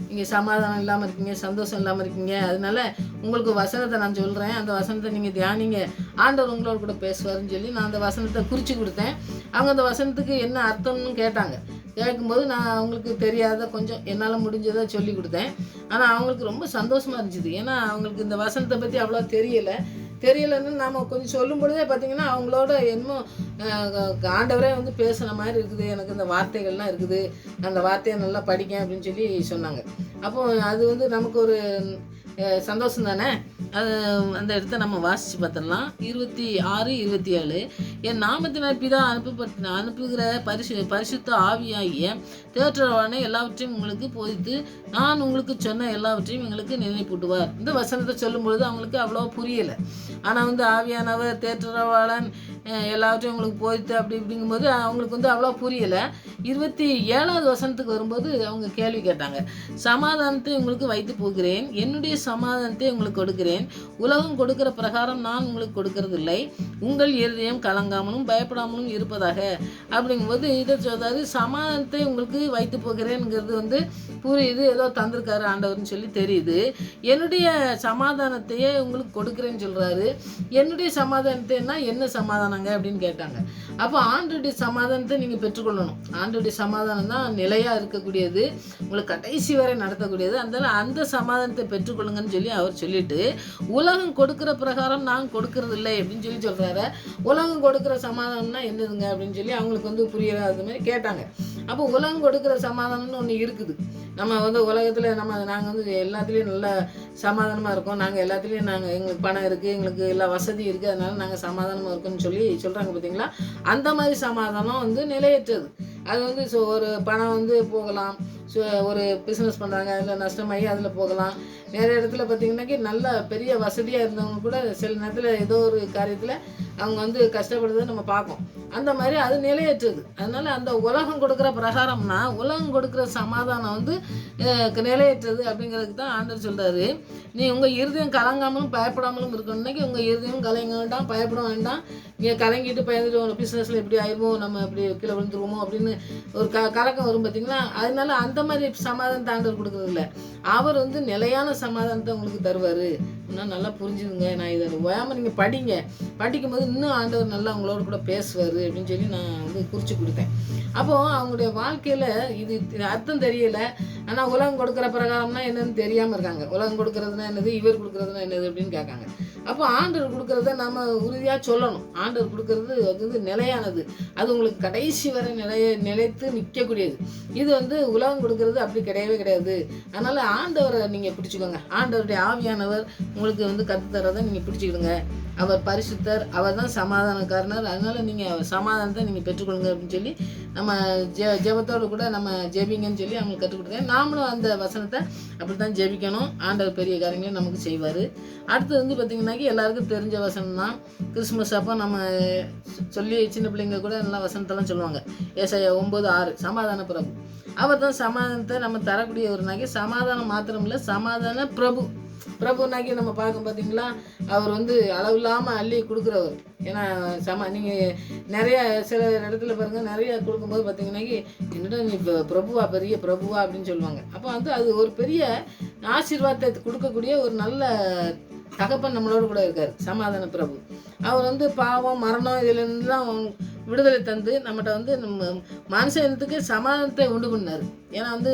நீங்கள் சமாதானம் இல்லாமல் இருக்கீங்க, சந்தோஷம் இல்லாமல் இருக்கீங்க, அதனால உங்களுக்கு வசனத்தை நான் சொல்கிறேன், அந்த வசனத்தை நீங்கள் தியானிங்க, ஆண்டவர் உங்களோட கூட பேசுவாருன்னு சொல்லி நான் அந்த வசனத்தை குறித்து கொடுத்தேன். அவங்க அந்த வசனத்துக்கு என்ன அர்த்தம்னு கேட்டாங்க. கேட்கும்போது நான் அவங்களுக்கு தெரியாத கொஞ்சம் என்னால் முடிஞ்சதை சொல்லி கொடுத்தேன். ஆனால் அவங்களுக்கு ரொம்ப சந்தோஷமாக இருந்துச்சு. ஏன்னா அவங்களுக்கு இந்த வசனத்தை பற்றி அவ்வளோ தெரியலைன்னு நாம் கொஞ்சம் சொல்லும் பொழுதே பார்த்திங்கன்னா அவங்களோட என்னமோ ஆண்டவரே வந்து பேசுன மாதிரி இருக்குது, எனக்கு இந்த வார்த்தைகள்லாம் இருக்குது, அந்த வார்த்தையை நல்லா படிக்கேன் அப்படின்னு சொல்லி சொன்னாங்க. அப்போது அது வந்து நமக்கு ஒரு சந்தோஷம் தானே. அது அந்த இடத்த நம்ம வாசித்து பார்த்துடலாம். 26-27 என் நாமத்தினால் பிதா அனுப்புகிற பரிசுத்த ஆவியாகிய தேற்றவாளனை எல்லாவற்றையும் உங்களுக்கு போதித்து நான் உங்களுக்கு சொன்ன எல்லாவற்றையும் எங்களுக்கு நினைப்பூட்டுவார். இந்த வசனத்தை சொல்லும் பொழுது அவங்களுக்கு அவ்வளோ புரியலை. ஆனால் வந்து ஆவியானவர் தேற்றவாளன் எல்லாவற்றையும் உங்களுக்கு போதித்து அப்படி இப்படிங்கும்போது அவங்களுக்கு வந்து அவ்வளோ புரியலை. 27வது வசனத்துக்கு வரும்போது அவங்க கேள்வி கேட்டாங்க. சமாதானத்தை உங்களுக்கு வைத்து போகிறேன், என்னுடைய சமாதானத்தை உங்களுக்கு கொடுக்கிறேன், உலகம் கொடுக்கிற பிரகாரம் நான் உங்களுக்கு கொடுக்கறதில்லை, உங்கள் இருதயம் கலங்காமலும் பயப்படாமலும் இருப்பதாக அப்படிங்கும்போது இதை சொல்றாரு. சமாதானத்தை உங்களுக்கு வைத்து போகிறேன்ங்கிறது வந்து புரியுது, ஏதோ தந்திருக்காரு ஆண்டவர்னு சொல்லி தெரியுது. என்னுடைய சமாதானத்தையே உங்களுக்கு கொடுக்குறேன்னு சொல்கிறாரு. என்னுடைய சமாதானத்தைன்னா என்ன சமாதானங்க அப்படின்னு கேட்டாங்க. அப்போ ஆண்டவருடைய சமாதானத்தை நீங்கள் பெற்றுக்கொள்ளணும். ஆண்டவருடைய சமாதானம் தான் நிலையாக இருக்கக்கூடியது, உங்களுக்கு கடைசி வரை நடத்தக்கூடியது. அந்த சமாதானத்தை பெற்றுக்கொள்ளுங்கன்னு சொல்லி அவர் சொல்லிட்டு, உலகம் கொடுக்குற பிரகாரம் நான் கொடுக்கறது இல்லை அப்படின்னு சொல்லி சொல்கிறாரு. உலகம் கொடுக்குற சமாதானம்னா என்னதுங்க அப்படின்னு சொல்லி அவங்களுக்கு வந்து புரியாத மாதிரி கேட்டாங்க. அப்போ உலகம் கொடுக்குற சமாதானம்னு ஒன்று இருக்குது. நம்ம வந்து உலகத்தில் நாங்கள் வந்து எல்லாத்துலேயும் நல்லா சமாதானமாக இருக்கோம், நாங்கள் எல்லாத்துலேயும் எங்களுக்கு பணம் இருக்குது, எங்களுக்கு எல்லா வசதி இருக்குது, அதனால நாங்கள் சமாதானமாக இருக்கோம்னு சொல்லி சொல்கிறாங்க பார்த்தீங்களா. அந்த மாதிரி சமாதானம் வந்து நிலையற்றது. அது வந்து ஒரு பணம் வந்து போகலாம், ஒரு பிஸ்னஸ் பண்ணுறாங்க, அதில் நஷ்டமாகி அதில் போகலாம். நிறைய இடத்துல பார்த்திங்கன்னாக்கி நல்ல பெரிய வசதியாக இருந்தவங்க கூட சில நேரத்தில் ஏதோ ஒரு காரியத்தில் அவங்க வந்து கஷ்டப்படுறதை நம்ம பார்ப்போம். அந்த மாதிரி அது நிலையற்றது. அதனால் அந்த உலகம் கொடுக்குற பிரகாரம்னா உலகம் கொடுக்குற சமாதானம் வந்து நிலையற்றது அப்படிங்கிறதுக்கு தான் ஆண்டவர் சொல்கிறாரு. நீ உங்கள் இருதயம் கலங்காமலும் பயப்படாமலும் இருக்கணும்னாக்கி உங்கள் இருதயம் கலங்க வேண்டாம், பயப்பட வேண்டாம். நீங்கள் கலங்கிட்டு பயந்துட்டு ஒரு பிஸ்னஸில் இப்படி ஆயிடுவோம், நம்ம இப்படி கீழே விழுந்துருவோமோ அப்படின்னு ஒரு கலக்கம் வரும் பார்த்தீங்களா. அதனால அந்த மாதிரி சமாதானத்தை ஆண்டவர் கொடுக்குறதில்ல. அவர் வந்து நிலையான சமாதானத்தை உங்களுக்கு தருவார். இன்னும் நல்லா புரிஞ்சுதுங்க. நான் இதை ஓயாமல் நீங்கள் படிக்கும்போது இன்னும் ஆண்டவர் நல்லா உங்களோட கூட பேசுவார் அப்படின்னு சொல்லி நான் வந்து குறித்து கொடுத்தேன். அப்போது அவங்களுடைய வாழ்க்கையில் இது அர்த்தம் தெரியலை. ஆனால் உலகம் கொடுக்குற பிரகாரம்னா என்னன்னு தெரியாமல் இருக்காங்க. உலகம் கொடுக்குறதுனா என்னது, இவர் கொடுக்குறதுனா என்னது அப்படின்னு கேட்காங்க. அப்போ ஆண்டவர் கொடுக்குறத நம்ம உறுதியாக சொல்லணும். ஆண்டவர் கொடுக்குறது அது வந்து நிலையானது. அது உங்களுக்கு கடைசி வரை நிலைத்து நிற்கக்கூடியது. இது வந்து உலகம் கொடுக்குறது அப்படி கிடையவே கிடையாது. அதனால் ஆண்டவரை நீங்கள் பிடிச்சிக்கோங்க. ஆண்டவருடைய ஆவியானவர் உங்களுக்கு வந்து கற்றுத்தரதை நீங்கள் பிடிச்சிக்கிடுங்க. அவர் பரிசுத்தர், அவர் தான் சமாதானக்காரனர். அதனால் நீங்கள் சமாதானத்தை நீங்கள் பெற்றுக்கொள்ளுங்க அப்படின்னு சொல்லி நம்ம ஜெபத்தோடு கூட நம்ம ஜெபிங்கன்னு சொல்லி அவங்களுக்கு கற்றுக் கொடுத்தேன். நாமளும் அந்த வசனத்தை அப்படி தான் ஜெபிக்கணும். ஆண்டவர் பெரிய காரியங்களையும் நமக்கு செய்வார். அடுத்து வந்து பார்த்திங்கன்னாக்கி எல்லாருக்கும் தெரிஞ்ச வசனம் தான். கிறிஸ்மஸ் அப்போ நம்ம சொல்லி சின்ன பிள்ளைங்க கூட நல்லா வசனத்தெல்லாம் சொல்லுவாங்க. ஏசாயா 9:6 சமாதான பிரபு. அவர் தான் சமாதானத்தை நம்ம தரக்கூடியவர்னாக்கி சமாதானம் மாத்திரம் இல்லை, சமாதான பிரபுனாக்கி நம்ம பார்க்க பார்த்தீங்களா, அவர் வந்து அளவில்லாமல் அள்ளி கொடுக்குறவர். ஏன்னா நீங்கள் நிறைய சில இடத்துல பாருங்கள், நிறைய கொடுக்கும்போது பார்த்தீங்கன்னாக்கி என்னடா நீ பிரபுவா, பெரிய பிரபுவா அப்படின்னு சொல்லுவாங்க. அப்போ வந்து அது ஒரு பெரிய ஆசீர்வாதத்தை கொடுக்கக்கூடிய ஒரு நல்ல தகப்பன் நம்மளோட கூட இருக்கார் சமாதான பிரபு. அவர் வந்து பாவம் மரணம் இதிலிருந்துலாம் விடுதலை தந்து நம்மகிட்ட வந்து நம்ம மனுஷனுக்கு சமாதானத்தை உண்டு பண்ணார். ஏன்னா வந்து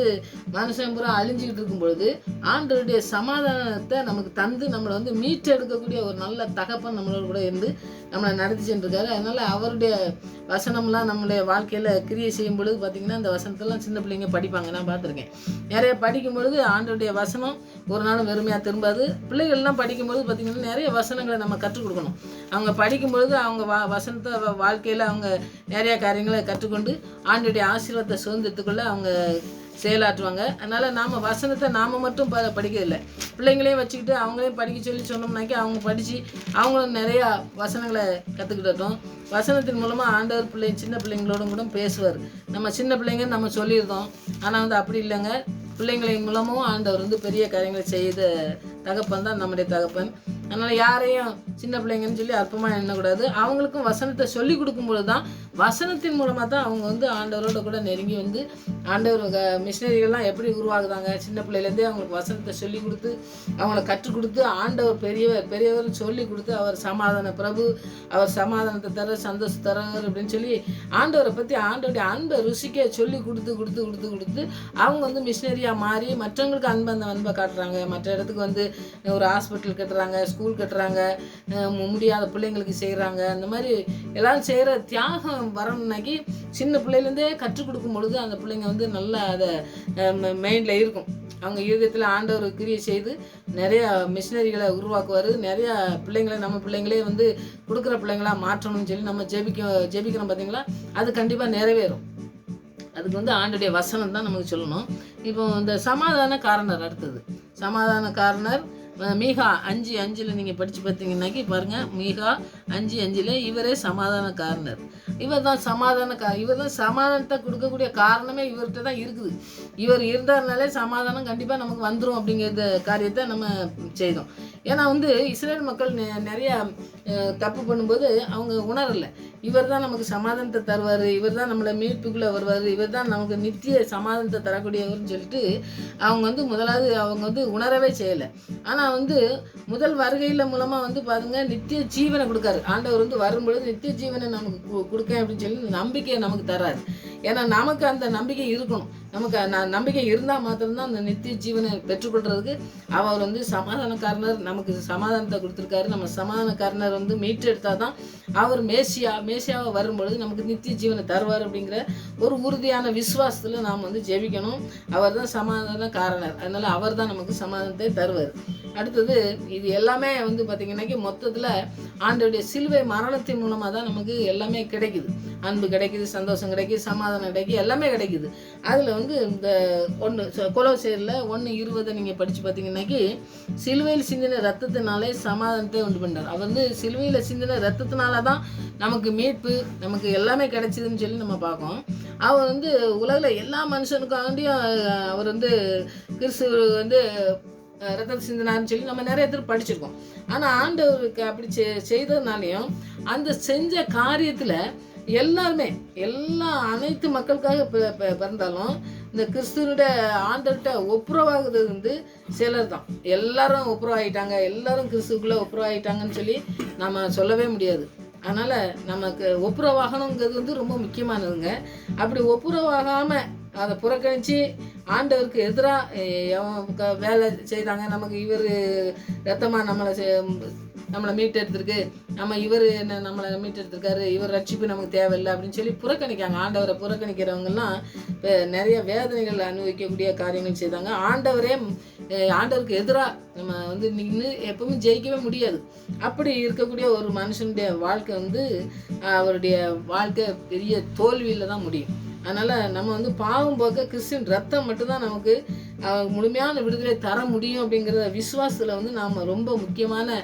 மனுஷன் பூரா அழிஞ்சிக்கிட்டு இருக்கும் பொழுது ஆண்டவருடைய சமாதானத்தை நமக்கு தந்து நம்மளை வந்து மீட்டெடுக்கக்கூடிய ஒரு நல்ல தகப்பன் நம்மளோட கூட இருந்து நம்மளை நடத்தி சென்றிருக்காரு. அதனால் அவருடைய வசனம்லாம் நம்மளுடைய வாழ்க்கையில் கிரியை செய்யும் பொழுது பார்த்திங்கன்னா இந்த வசனத்தெல்லாம் சின்ன பிள்ளைங்க படிப்பாங்க. நான் பார்த்துருக்கேன். நிறைய படிக்கும் பொழுது ஆண்டவருடைய வசனம் ஒரு நாளும் வெறுமையாக திரும்பாது. பிள்ளைகள்லாம் படிக்கும்பொழுது பார்த்திங்கன்னா நிறைய வசனங்களை நம்ம கற்றுக் கொடுக்கணும். அவங்க படிக்கும்பொழுது அவங்க வசனத்தை வாழ்க்கையில் அவங்க நிறைய காரியங்களை கற்றுக்கொண்டு ஆண்டவருடைய ஆசீர்வாதத்தை சுதந்திரத்துக்குள்ளே அவங்க செயலாற்றுவாங்க. அதனால் நாம் வசனத்தை நாம் மட்டும் படிக்கிறதில்லை, பிள்ளைங்களையும் வச்சுக்கிட்டு அவங்களையும் படிக்க சொல்லி சொன்னோம்னாக்கி அவங்க படித்து அவங்களும் நிறையா வசனங்களை கற்றுக்கிட்டோம். வசனத்தின் மூலமாக ஆண்டவர் சின்ன பிள்ளைங்களோடும் கூட பேசுவார். நம்ம சின்ன பிள்ளைங்கன்னு நம்ம சொல்லியிருந்தோம். ஆனால் வந்து அப்படி இல்லைங்க. பிள்ளைங்களின் மூலமும் ஆண்டவர் வந்து பெரிய காரியங்களை செய்த தகப்பன் தான் நம்முடைய தகப்பன். அதனால் யாரையும் சின்ன பிள்ளைங்கன்னு சொல்லி அற்பமாக எண்ணக்கூடாது. அவங்களுக்கும் வசனத்தை சொல்லி கொடுக்கும்பொழுது தான் வசனத்தின் மூலமாக தான் அவங்க வந்து ஆண்டவரோட கூட நெருங்கி வந்து ஆண்டவர் மிஷினரிகள்லாம் எப்படி உருவாகுதாங்க, சின்ன பிள்ளையிலேருந்தே அவங்களுக்கு வசனத்தை சொல்லி கொடுத்து அவங்கள கற்றுக் கொடுத்து ஆண்டவர் பெரியவர் சொல்லி கொடுத்து அவர் சமாதான பிரபு, அவர் சமாதானத்தை தர சந்தோஷம் தரவர் அப்படின்னு சொல்லி ஆண்டவரை பற்றி ஆண்டவருடைய அன்பை ருசிக்க சொல்லி கொடுத்து அவங்க வந்து மிஷினரியாக மாறி மற்றவங்களுக்கு அந்த அன்பை காட்டுறாங்க. மற்ற இடத்துக்கு வந்து ஒரு ஹாஸ்பிட்டல் கட்டுறாங்க, ஸ்கூல் கட்டுறாங்க, முடியாத பிள்ளைங்களுக்கு செய்கிறாங்க. அந்த மாதிரி எல்லோரும் செய்கிற தியாகம் வரணும்னாக்கி சின்ன பிள்ளைலேருந்தே கற்றுக் கொடுக்கும் பொழுது அந்த பிள்ளைங்க வந்து நல்லா அதை மைண்டில் இருக்கும். அவங்க இருதயத்தில் ஆண்டவர் கிரியை செய்து நிறையா மிஷினரிகளை உருவாக்குவார். நிறையா பிள்ளைங்களை நம்ம பிள்ளைங்களே வந்து கொடுக்குற பிள்ளைங்களா மாற்றணும்னு சொல்லி நம்ம ஜெபிக்கிறோம் பார்த்தீங்களா, அது கண்டிப்பாக நிறைவேறும். அதுக்கு வந்து ஆண்டோடைய வசனம் தான் நமக்கு சொல்லணும். இப்போ இந்த சமாதான காரணர் அடுத்தது சமாதான காரணர் மீகா 5:5 நீங்கள் படித்து பார்த்தீங்கன்னாக்கி பாருங்கள், மீகா 5:5 இவரே சமாதான காரணர். இவர் தான் சமாதானத்தை கொடுக்கக்கூடிய காரணமே இவர்கிட்ட தான் இருக்குது. இவர் இருந்ததுனாலே சமாதானம் கண்டிப்பாக நமக்கு வந்துடும் அப்படிங்கிற காரியத்தை நம்ம செய்தோம். ஏன்னா வந்து இஸ்ரேல் மக்கள் நிறையா தப்பு பண்ணும்போது அவங்க உணரலை. இவர் தான் நமக்கு சமாதானத்தை தருவார், இவர் தான் நம்மளை மீட்புக்குள்ளே வருவார், இவர் தான் நமக்கு நித்திய சமாதானத்தை தரக்கூடியவர்னு சொல்லிட்டு அவங்க வந்து முதலாவது அவங்க வந்து உணரவே செய்யலை. ஆனால் வந்து முதல் வருகையில் மூலமாக வந்து பாருங்கள் நித்திய ஜீவனை கொடுக்காரு. ஆண்டவர் வந்து வரும்பொழுது நித்திய ஜீவனை நமக்கு கொடுக்கேன் அப்படின்னு சொல்லி நம்பிக்கையை நமக்கு தராரு. ஏன்னா நமக்கு அந்த நம்பிக்கை இருக்கணும். நமக்கு நம்பிக்கை இருந்தால் மாத்திரம்தான் அந்த நித்திய ஜீவனை பெற்றுக்கொள்றதுக்கு அவர் வந்து சமாதானக்காரனர் நமக்கு சமாதானத்தை கொடுத்துருக்காரு. நம்ம சமாதானக்காரனர் வந்து மீட்டெடுத்தால் தான் அவர் மேசியாவை வரும்பொழுது நமக்கு நித்திய ஜீவனை தருவார் அப்படிங்கிற ஒரு உறுதியான விசுவாசத்தில் நாம் வந்து ஜெபிக்கணும். அவர் தான் சமாதான காரணர். அதனால் அவர் தான் நமக்கு சமாதானத்தை தருவார். அடுத்தது இது எல்லாமே வந்து பார்த்திங்கன்னாக்கி மொத்தத்தில் ஆண்டவருடைய சிலுவை மரணத்தின் மூலமாக தான் நமக்கு எல்லாமே கிடைக்குது. அன்பு கிடைக்குது, சந்தோஷம் கிடைக்குது, சமாதானம் கிடைக்குது, எல்லாமே கிடைக்குது. அதில் வந்து இந்த கொலோசியரில் 1:20 நீங்கள் படித்து பார்த்தீங்கன்னாக்கி, சிலுவையில் சிந்தின ரத்தத்தினாலே சமாதானத்தை உண்டு பண்ணார். அவர் வந்து சிலுவையில் சிந்தின ரத்தத்தினால தான் நமக்கு மீட்பு, நமக்கு எல்லாமே கிடைச்சிதுன்னு சொல்லி நம்ம பார்க்கோம். அவர் வந்து உலகில் எல்லா மனுஷனுக்காண்டியும் அவர் வந்து கிறிஸ்து வந்து ரத்தத்தை சிந்தினார்னு சொல்லி நம்ம நிறைய பேர் படிச்சிருக்கோம். ஆனால் ஆண்டவருக்கு அப்படி செய்ததுனாலையும் அந்த செஞ்ச காரியத்தில் எல்லாருமே அனைத்து மக்களுக்காக பிறந்தாலும் இந்த கிறிஸ்துவனுடைய ஆண்டவர்கிட்ட ஒப்புரவாகுறது வந்து சிலர் தான். எல்லாரும் ஒப்புரவாகிட்டாங்க, எல்லாரும் கிறிஸ்துக்குள்ளே ஒப்புரவாகிட்டாங்கன்னு சொல்லி நம்ம சொல்லவே முடியாது. அதனால் நமக்கு ஒப்புரவாகணுங்கிறது வந்து ரொம்ப முக்கியமானதுங்க. அப்படி ஒப்புரவாகாமல் அதை புறக்கணித்து ஆண்டவருக்கு எதிராக வேலை செய்தாங்க. நமக்கு இவர் ரத்தமாக நம்மளை மீட்டெடுத்துருக்கு, இவர் என்ன நம்மளை மீட்டெடுத்துருக்காரு, இவர் ரட்சிப்பு நமக்கு தேவையில்லை அப்படின்னு சொல்லி புறக்கணிக்காங்க. ஆண்டவரை புறக்கணிக்கிறவங்கெல்லாம் இப்போ நிறைய வேதனைகள் அனுபவிக்கக்கூடிய காரியங்கள் செய்தாங்க. ஆண்டவருக்கு எதிராக நம்ம வந்து நின்று எப்பவுமே ஜெயிக்கவே முடியாது. அப்படி இருக்கக்கூடிய ஒரு மனுஷனுடைய வாழ்க்கை வந்து அவருடைய வாழ்க்கை பெரிய தோல்வியில் தான் முடியும். அதனால் நம்ம வந்து பாவம் போக்க கிறிஸ்துவின் ரத்தம் மட்டும்தான் நமக்கு முழுமையான விடுதலை தர முடியும் அப்படிங்கிற விசுவாசத்தில் வந்து நாம் ரொம்ப முக்கியமான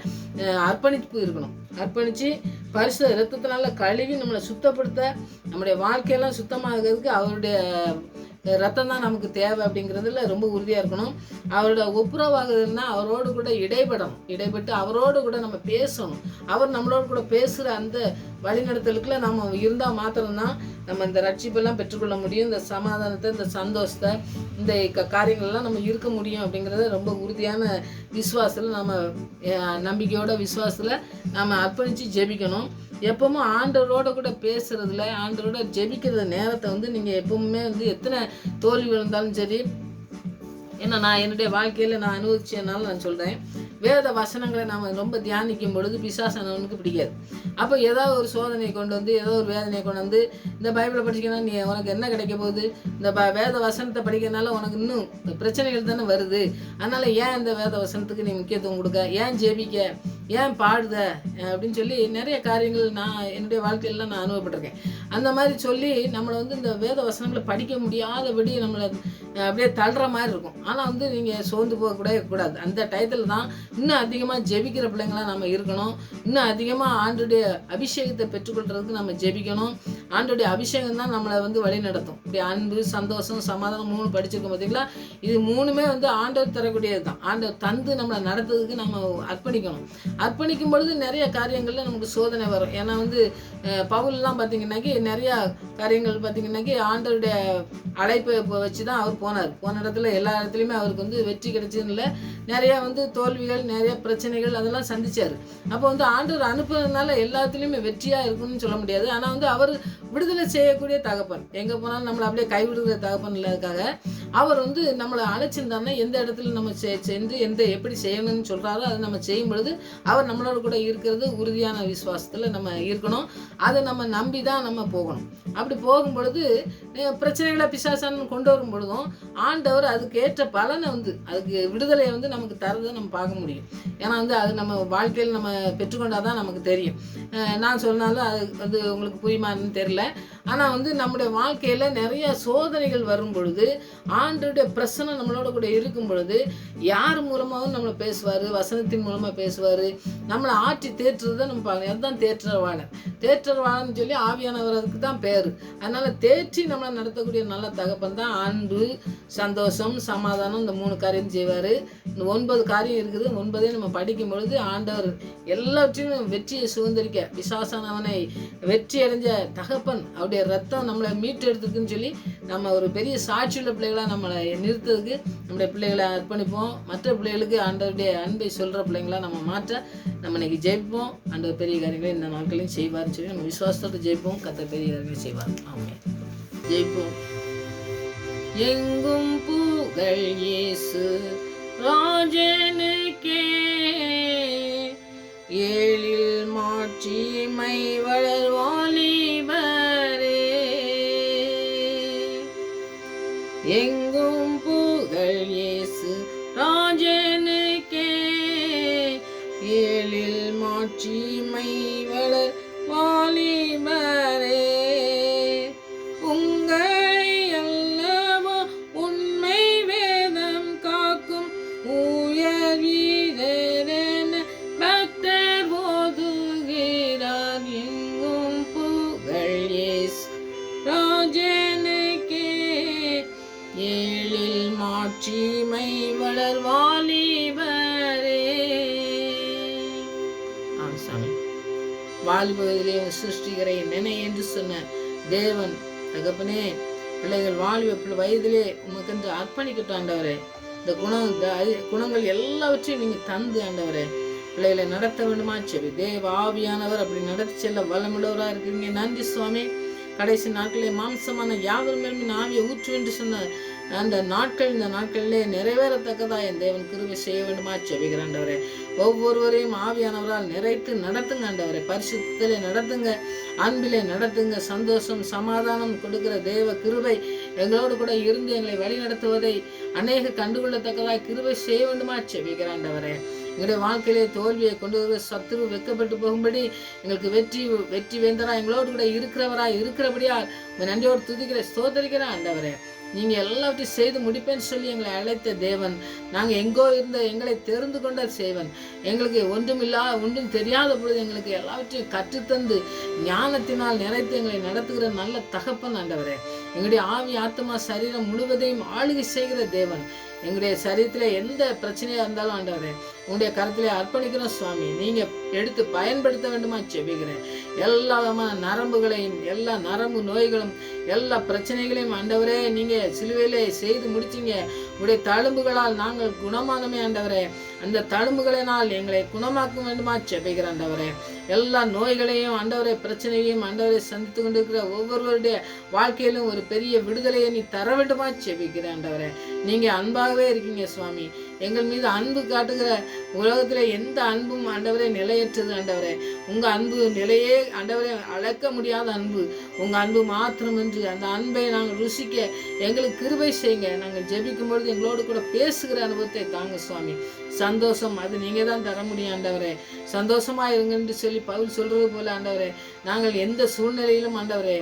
அர்ப்பணிப்பு இருக்கணும். அர்ப்பணித்து பரிசுத்த ரத்தத்தினால கழுவி நம்மளை சுத்தப்படுத்த, நம்முடைய வாழ்க்கையெல்லாம் சுத்தமாகிறதுக்கு அவருடைய ரத்தம் தான் நமக்கு தேவை அப்படிங்கிறதுல ரொம்ப உறுதியாக இருக்கணும். அவரோட ஒப்புரவாகுதுன்னா அவரோடு கூட இடைப்பட்டு அவரோடு கூட நம்ம பேசணும். அவர் நம்மளோட கூட பேசுகிற அந்த வழிநடத்தலுக்குள்ள நம்ம இருந்தால் மாத்திரம்தான் நம்ம இந்த ரட்சிப்பெல்லாம் பெற்றுக்கொள்ள முடியும். இந்த சமாதானத்தை, இந்த சந்தோஷத்தை, இந்த காரியங்கள்லாம் நம்ம இருக்க முடியும் அப்படிங்கிறத ரொம்ப உறுதியான விசுவாசத்தில் நம்ம நம்பிக்கையோட விசுவாசத்தில் நம்ம அர்ப்பணித்து ஜெபிக்கணும். எப்பவுமே ஆண்டவரோட கூட பேசுறதுல, ஆண்டவரோட ஜெபிக்கிற நேரத்தை வந்து நீங்கள் எப்பவுமே வந்து எத்தனை தோல்வி விழுந்தாலும் சரி, ஏன்னா நான் என்னுடைய வாழ்க்கையில் நான் அனுபவிச்சதுனால நான் சொல்கிறேன். வேத வசனங்களை நாம் ரொம்ப தியானிக்கும் பொழுது பிசாசானவனுக்கு பிடிக்காது. அப்போ ஏதாவது ஒரு சோதனையை கொண்டு வந்து, ஏதோ ஒரு வேதனையை கொண்டு வந்து, இந்த பைபிளை படிச்சிங்கன்னா உனக்கு என்ன கிடைக்க போகுது, இந்த வேத வசனத்தை படிக்கிறதுனால உனக்கு இன்னும் பிரச்சனைகள் தானே வருது, அதனால் ஏன் இந்த வேத வசனத்துக்கு நீ முக்கியத்துவம் கொடுக்க, ஏன் ஜெபிக்க, ஏன் பாடுத அப்படின்னு சொல்லி நிறைய காரியங்கள் நான் என்னுடைய வாழ்க்கையிலாம் நான் அனுபவப்பட்டிருக்கேன். அந்த மாதிரி சொல்லி நம்மளை வந்து இந்த வேத வசனங்களை படிக்க முடியாதபடி நம்மளை அப்படியே தள்ளுற மாதிரி இருக்கும். ஆனால் வந்து நீங்கள் சோர்ந்து போகக்கூடாது. அந்த டயத்தில் தான் இன்னும் அதிகமாக ஜெபிக்கிற பிள்ளைங்களாம் நம்ம இருக்கணும். இன்னும் அதிகமாக ஆண்டுடைய அபிஷேகத்தை பெற்றுக்கொள்றதுக்கு நம்ம ஜெபிக்கணும். ஆண்டுடைய அபிஷேகம் தான் நம்மளை வந்து வழி நடத்தும். இப்படி அன்பு, சந்தோஷம், சமாதானம் 3 படிச்சிருக்கோம் பார்த்தீங்களா? இது 3மே வந்து ஆண்டவர் தரக்கூடியது தான். ஆண்டவர் தந்து நம்மளை நடத்துறதுக்கு நம்ம அர்ப்பணிக்கணும். அர்ப்பணிக்கும் பொழுது நிறைய காரியங்களில் நமக்கு சோதனை வரும். ஏன்னா வந்து பவுல்லாம் பார்த்தீங்கன்னாக்கி நிறையா காரியங்கள் பார்த்தீங்கன்னாக்கி ஆண்டவருடைய அழைப்பை வச்சு தான் அவர் போன இடத்துல எல்லா இடத்துலையுமே அவருக்கு வந்து வெற்றி கிடைச்சதுன்னு இல்லை, நிறையா வந்து தோல்விகள், நிறைய பிரச்சனைகள் அதெல்லாம் சந்திச்சார். அப்போ வந்து ஆண்டவர் அனுப்புறதுனால எல்லாத்துலேயுமே வெற்றியாக இருக்குன்னு சொல்ல முடியாது. ஆனால் வந்து அவர் விடுதலை செய்யக்கூடிய தகப்பன், எங்கே போனாலும் நம்மளை அப்படியே கைவிடுகிற தகப்பன் இல்லாததுக்காக அவர் வந்து நம்மளை அழைச்சிருந்தாருன்னா எந்த இடத்துல நம்ம செஞ்சு எப்படி செய்யணும்னு சொல்கிறாரோ அதை நம்ம செய்யும் பொழுது அவர் நம்மளோட கூட இருக்கிறது உறுதியான விசுவாசத்தில் நம்ம இருக்கணும். அதை நம்ம நம்பி தான் நம்ம போகணும். அப்படி போகும் பொழுது பிரச்சனைகளை பிசாசான்னு கொண்டு வரும் பொழுதும் ஆண்டவர் அதுக்கு ஏற்ற பலனை வந்து அதுக்கு விடுதலையை வந்து நமக்கு தரதை நம்ம பார்க்க முடியும். ஏன்னா வந்து அது நம்ம வாழ்க்கையில் நம்ம பெற்றுக்கொண்டால் தான் நமக்கு தெரியும். நான் சொன்னாலும் அது வந்து உங்களுக்கு புரியுமான்னு தெரியல. ஆனால் வந்து நம்முடைய வாழ்க்கையில் நிறைய சோதனைகள் வரும் பொழுது ஆண்டவருடைய பிரசனை நம்மளோட கூட இருக்கும் பொழுது யார் மூலமாகவும் நம்மளை பேசுவார், வசனத்தின் மூலமாக பேசுவார், நம்மளை ஆற்றி தேற்றுறதை நம்ம பார்க்கணும். அதுதான் தேற்றவாளன்னு சொல்லி ஆவியானவருக்கு தான் பேர். அதனால் தேற்றி நம்மளை நடத்தக்கூடிய நல்ல தகப்பன் தான். அன்பு, சந்தோஷம், சமாதானம், இந்த 3 காரியம் செய்வார். இந்த 9 காரியம் இருக்குது. 9ஐயும் நம்ம படிக்கும் பொழுது ஆண்டவர் எல்லாவற்றையும் வெற்றியை சுதந்திரிக்க விசுவாசானவனை வெற்றி அடைஞ்ச தகப்பன் அவருடைய ரத்தம் நம்மளை மீட்டெடுத்துக்குன்னு சொல்லி நம்ம ஒரு பெரிய சாட்சியுள்ள பிள்ளைகளாக நம்மளை நிறுத்துறதுக்கு நம்முடைய பிள்ளைகளை அர்ப்பணிப்போம். மற்ற பிள்ளைகளுக்கு ஆண்டவருடைய அன்பை சொல்கிற பிள்ளைங்களாக நம்ம மாற்ற நம்ம இன்னைக்கு ஜெயிப்போம். ஆண்டவர் பெரிய காரியங்களை இந்த நாட்களையும் செய்வார்னு சொல்லி நம்ம விசுவாசத்தோடு ஜெயிப்போம். கர்த்தர் பெரிய காரியங்களை செய்வார். ஆமென். ஜெயிப்போம். எங்கும் புகழ் இயேசு ராஜனுக்கே, ஏழில் மாட்சிமை வளர்வாலிபரே. எங்கும் புகழ் இயேசு ராஜனுக்கே, ஏழில் மாட்சிமை வளர்வாலிபரே. உங்களை அல்லவோ வாழ்வதிலே சிருஷ்டிகரை நினை என்று சொன்ன தேவன் தகப்பனே, பிள்ளைகள் வாழ்வு வயதிலே உமக்கென்று அர்ப்பணிக்கட்டும் ஆண்டவரே. இந்த குணங்கள் எல்லாவற்றையும் நீங்க தந்து ஆண்டவரே பிள்ளைகளை நடத்த வேண்டுமா செவி. தேவ ஆவியானவர் அப்படி நடத்தி செல்ல வல்லமுள்ளவராக இருக்கிறீங்க. நன்றி சுவாமி. கடைசி நாட்களே மாம்சமான யாவர் மேலும் ஆவியை ஊற்று என்று சொன்ன அந்த நாட்கள் இந்த நாட்களிலே நிறைவேறத்தக்கதா என் தேவன் கிருபை செய்ய வேண்டுமா செவிகிற ஆண்டவரே. ஒவ்வொருவரையும் ஆவியானவரால் நிறைத்து நடத்துங்க ஆண்டவரே. பரிசுத்திலே நடத்துங்க, அன்பிலே நடத்துங்க. சந்தோஷம் சமாதானம் கொடுக்கிற தேவ கிருபை எங்களோடு கூட இருந்து எங்களை வழி நடத்துவதை அநேக கண்டுகொள்ளத்தக்கதாய் கிருபை செய்ய வேண்டுமா செவிகிற ஆண்டவரே. எங்களுடைய வாழ்க்கையிலே தோல்வியை கொண்டு வருகிற சத்துரு வெட்கப்பட்டு போகும்படி எங்களுக்கு வெற்றி வேந்தரா எங்களோடு கூட இருக்கிறபடியா நன்றியோடு துதிக்கிற ஸ்தோத்தரிக்கிற ஆண்டவரே. நீங்க எல்லாவற்றையும் செய்து முடிப்பேன்னு சொல்லி எங்களை அழைத்த தேவன், நாங்க எங்கோ இருந்த எங்களை தெரிந்து கொண்ட சேவன், எங்களுக்கு ஒன்றும் தெரியாத பொழுது எங்களுக்கு எல்லாவற்றையும் கற்றுத்தந்து ஞானத்தினால் நிறைத்து எங்களை நடத்துகிற நல்ல தகப்பன் ஆண்டவரே. எங்களுடைய ஆவி ஆத்மா சரீரம் முழுவதையும் ஆளுகை செய்கிற தேவன். எங்களுடைய சரீரத்தில் எந்த பிரச்சனையா இருந்தாலும் ஆண்டவரே உங்களுடைய கருத்திலே அர்ப்பணிக்கிறோம் சுவாமி. நீங்க எடுத்து பயன்படுத்த வேண்டுமா செபிக்கிறேன். எல்லா விதமான நரம்புகளையும் எல்லா நரம்பு நோய்களும் எல்லா பிரச்சனைகளையும் ஆண்டவரே நீங்க சிலுவையிலே செய்து முடிச்சிங்க. உங்களுடைய தழும்புகளால் நாங்கள் குணமானமே ஆண்டவரே. அந்த தழும்புகளினால் எங்களை குணமாக்க வேண்டுமா செபிக்கிறேன் ஆண்டவரே. எல்லா நோய்களையும் ஆண்டவரே பிரச்சனையையும் ஆண்டவரை சந்தித்து கொண்டிருக்கிற ஒவ்வொருவருடைய வாழ்க்கையிலும் ஒரு பெரிய விடுதலையை நீ தர வேண்டுமா செபிக்கிறேன் ஆண்டவரே. நீங்க அன்பாகவே இருக்கீங்க சுவாமி. எங்கள் மீது அன்பு காட்டுகிற உலகத்துல எந்த அன்பும் ஆண்டவரே நிலையற்றது ஆண்டவரே. உங்க அன்பு நிலையே ஆண்டவரே அளக்க முடியாத அன்பு. உங்க அன்பு மாத்திரம் என்று அந்த அன்பை நாங்கள் ருசிக்க எங்களுக்கு கிருபை செய்யுங்க. நாங்கள் ஜெபிக்கும் பொழுது எங்களோடு கூட பேசுகிற அனுபவத்தை தாங்க சுவாமி. சந்தோஷம் அது நீங்க தான் தர முடியும் ஆண்டவரே. சந்தோஷமா இருங்கன்னு சொல்லி பவுல் சொல்றது போல ஆண்டவரே நாங்கள் எந்த சூழ்நிலையிலும் ஆண்டவரே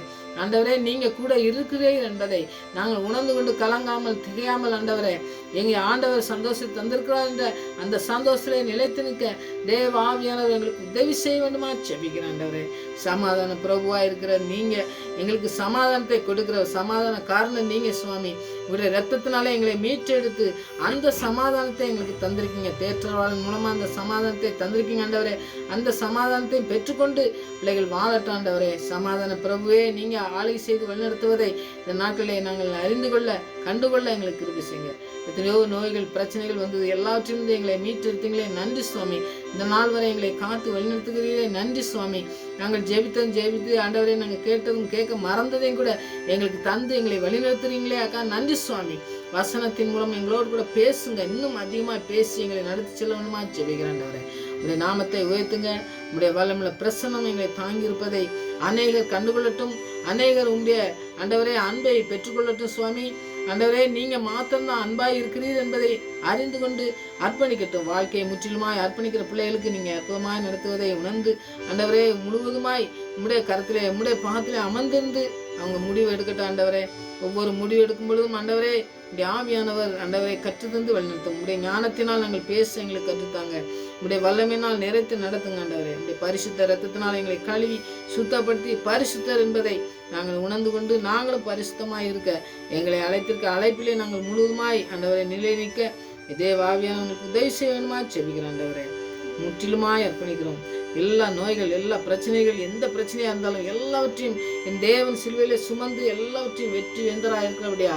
நீங்க கூட இருக்கிறீர்கள் என்பதை நாங்கள் உணர்ந்து கொண்டு கலங்காமல் திகையாமல் ஆண்டவரே எங்க ஆண்டவர் சந்தோஷத்தை தந்திருக்கிறார் என்ற அந்த சந்தோஷத்திலே நிலைத்து நிற்க தேவ ஆவியானவர் எங்களுக்கு உதவி செய்ய வேண்டுமா செபிக்கிறேன் ஆண்டவரே. சமாதான பிரபுவா இருக்கிற நீங்க எங்களுக்கு சமாதானத்தை கொடுக்கிற சமாதான காரணம் நீங்க சுவாமி. உங்களுடைய ரத்தத்தினாலே எங்களை மீட்டெடுத்து அந்த சமாதானத்தை எங்களுக்கு தந்திருக்கீங்க. தேற்றவாளன் மூலமா அந்த சமாதானத்தை தந்திருக்கீங்க ஆண்டவரே. அந்த சமாதானத்தை பெற்றுக்கொண்டு பிள்ளைகள் வாழட்டும் ஆண்டவரே. சமாதான பிரபுவே நீங்க ஆளுகை செய்து வழிநடத்துவதை இந்த நாட்களிலே நாங்கள் அறிந்து கொள்ள கண்டுகொள்ள எங்களுக்கு கிருபை செய்யுங்க. எத்தனையோ நோய்கள் பிரச்சனைகள் வந்தது எல்லாவற்றிலிருந்து எங்களை மீட்டெடுத்தீங்களே நன்றி சுவாமி. இந்த நாள் வரை எங்களை காத்து வழிநடத்துகிறீர்களே நன்றி சுவாமி. நாங்கள் ஜெபித்து ஆண்டவரே நாங்கள் கேட்டதும் கேட்க மறந்ததையும் கூட எங்களுக்கு தந்து எங்களை வழிநடத்துறீங்களே அக்கா நன்றி சுவாமி. வசனத்தின் மூலம் எங்களோடு கூட பேசுங்க. இன்னும் அதிகமாக பேசி எங்களை நடத்தி செல்ல வேண்டுமா ஜெபிக்கிறேன் ஆண்டவரே. உடைய நாமத்தை உயர்த்துங்க. உடைய வல்லமுள்ள பிரசன்னம் எங்களை தாங்கி இருப்பதை அநேகர் கண்டுகொள்ளட்டும். அநேகர் உங்களுடைய ஆண்டவரே அன்பை பெற்றுக்கொள்ளட்டும் சுவாமி. ஆண்டவரே நீங்க மாத்திரம்தான் அன்பாய் இருக்கிறீர் என்பதை அறிந்து கொண்டு அர்ப்பணிக்கட்டும். வாழ்க்கையை முற்றிலுமாய் அர்ப்பணிக்கிற பிள்ளைகளுக்கு நீங்க அற்புதமாய் நடத்துவதை உணர்ந்து ஆண்டவரே முழுவதுமாய் உம்முடைய கருத்திலே உம்முடைய பாகத்திலே அமர்ந்திருந்து அவங்க முடிவு எடுக்கட்டும் ஆண்டவரே. ஒவ்வொரு முடிவு எடுக்கும் பொழுதும் ஆண்டவரே உடைய ஆவியானவர் ஆண்டவரை கற்றுத்தந்து வழிநடத்தும். உடைய ஞானத்தினால் நாங்கள் பேச எங்களுக்கு கற்றுத்தாங்க. உடைய வல்லமையினால் நிறைத்து நடத்துங்க ஆண்டவரே. உடைய பரிசுத்த ரத்தத்தினால் எங்களை கழுவி சுத்தப்படுத்தி பரிசுத்தர் என்பதை நாங்கள் உணர்ந்து கொண்டு நாங்களும் பரிசுத்தமாய் இருக்க எங்களை அழைத்திருக்க அழைப்பிலே நாங்கள் முழுவதுமாய் ஆண்டவரை நிலை நிற்க தேவ ஆவியானவர்களுக்கு உதவி செய்ய வேண்டுமா செபிக்கிறோம் ஆண்டவரே. முற்றிலுமாய் அர்ப்பணிக்கிறோம். எல்லா நோய்கள் எல்லா பிரச்சனைகள் எந்த பிரச்சனையா இருந்தாலும் எல்லாவற்றையும் என் தேவன் சிலுவையிலே சுமந்து எல்லாவற்றையும் வெற்றி வேந்தராக இருக்கிறபடியா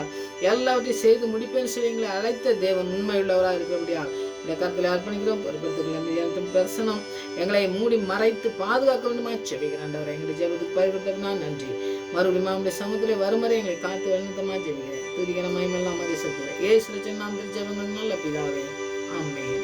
எல்லாவற்றையும் செய்து முடிப்பேன்னு சொல்லி எங்களை அழைத்த தேவன் உண்மையுள்ளவராக இருக்கிறபடியா இந்த கருத்தில் அர்ப்பணிக்கிறோம். பொறுப்பெடுத்துள்ள தரிசனம் எங்களை மூடி மறைத்து பாதுகாக்க வேண்டுமா செபிக்கிறேன் ஆண்டவரே. எங்களை ஜெபத்துக்கு பரிவர்த்தனா நன்றி. மறுபடியும் நம்முடைய சமூகத்திலே வருமறை எங்களை காத்து வழிநடத்தமா ஜெபிக்கிறேன். துதிக்கிற மகிமெல்லாம் மகிழ்ச்சி ஏசு நாம் ஜெபங்கள் நல்ல பிதாவே ஆமென்.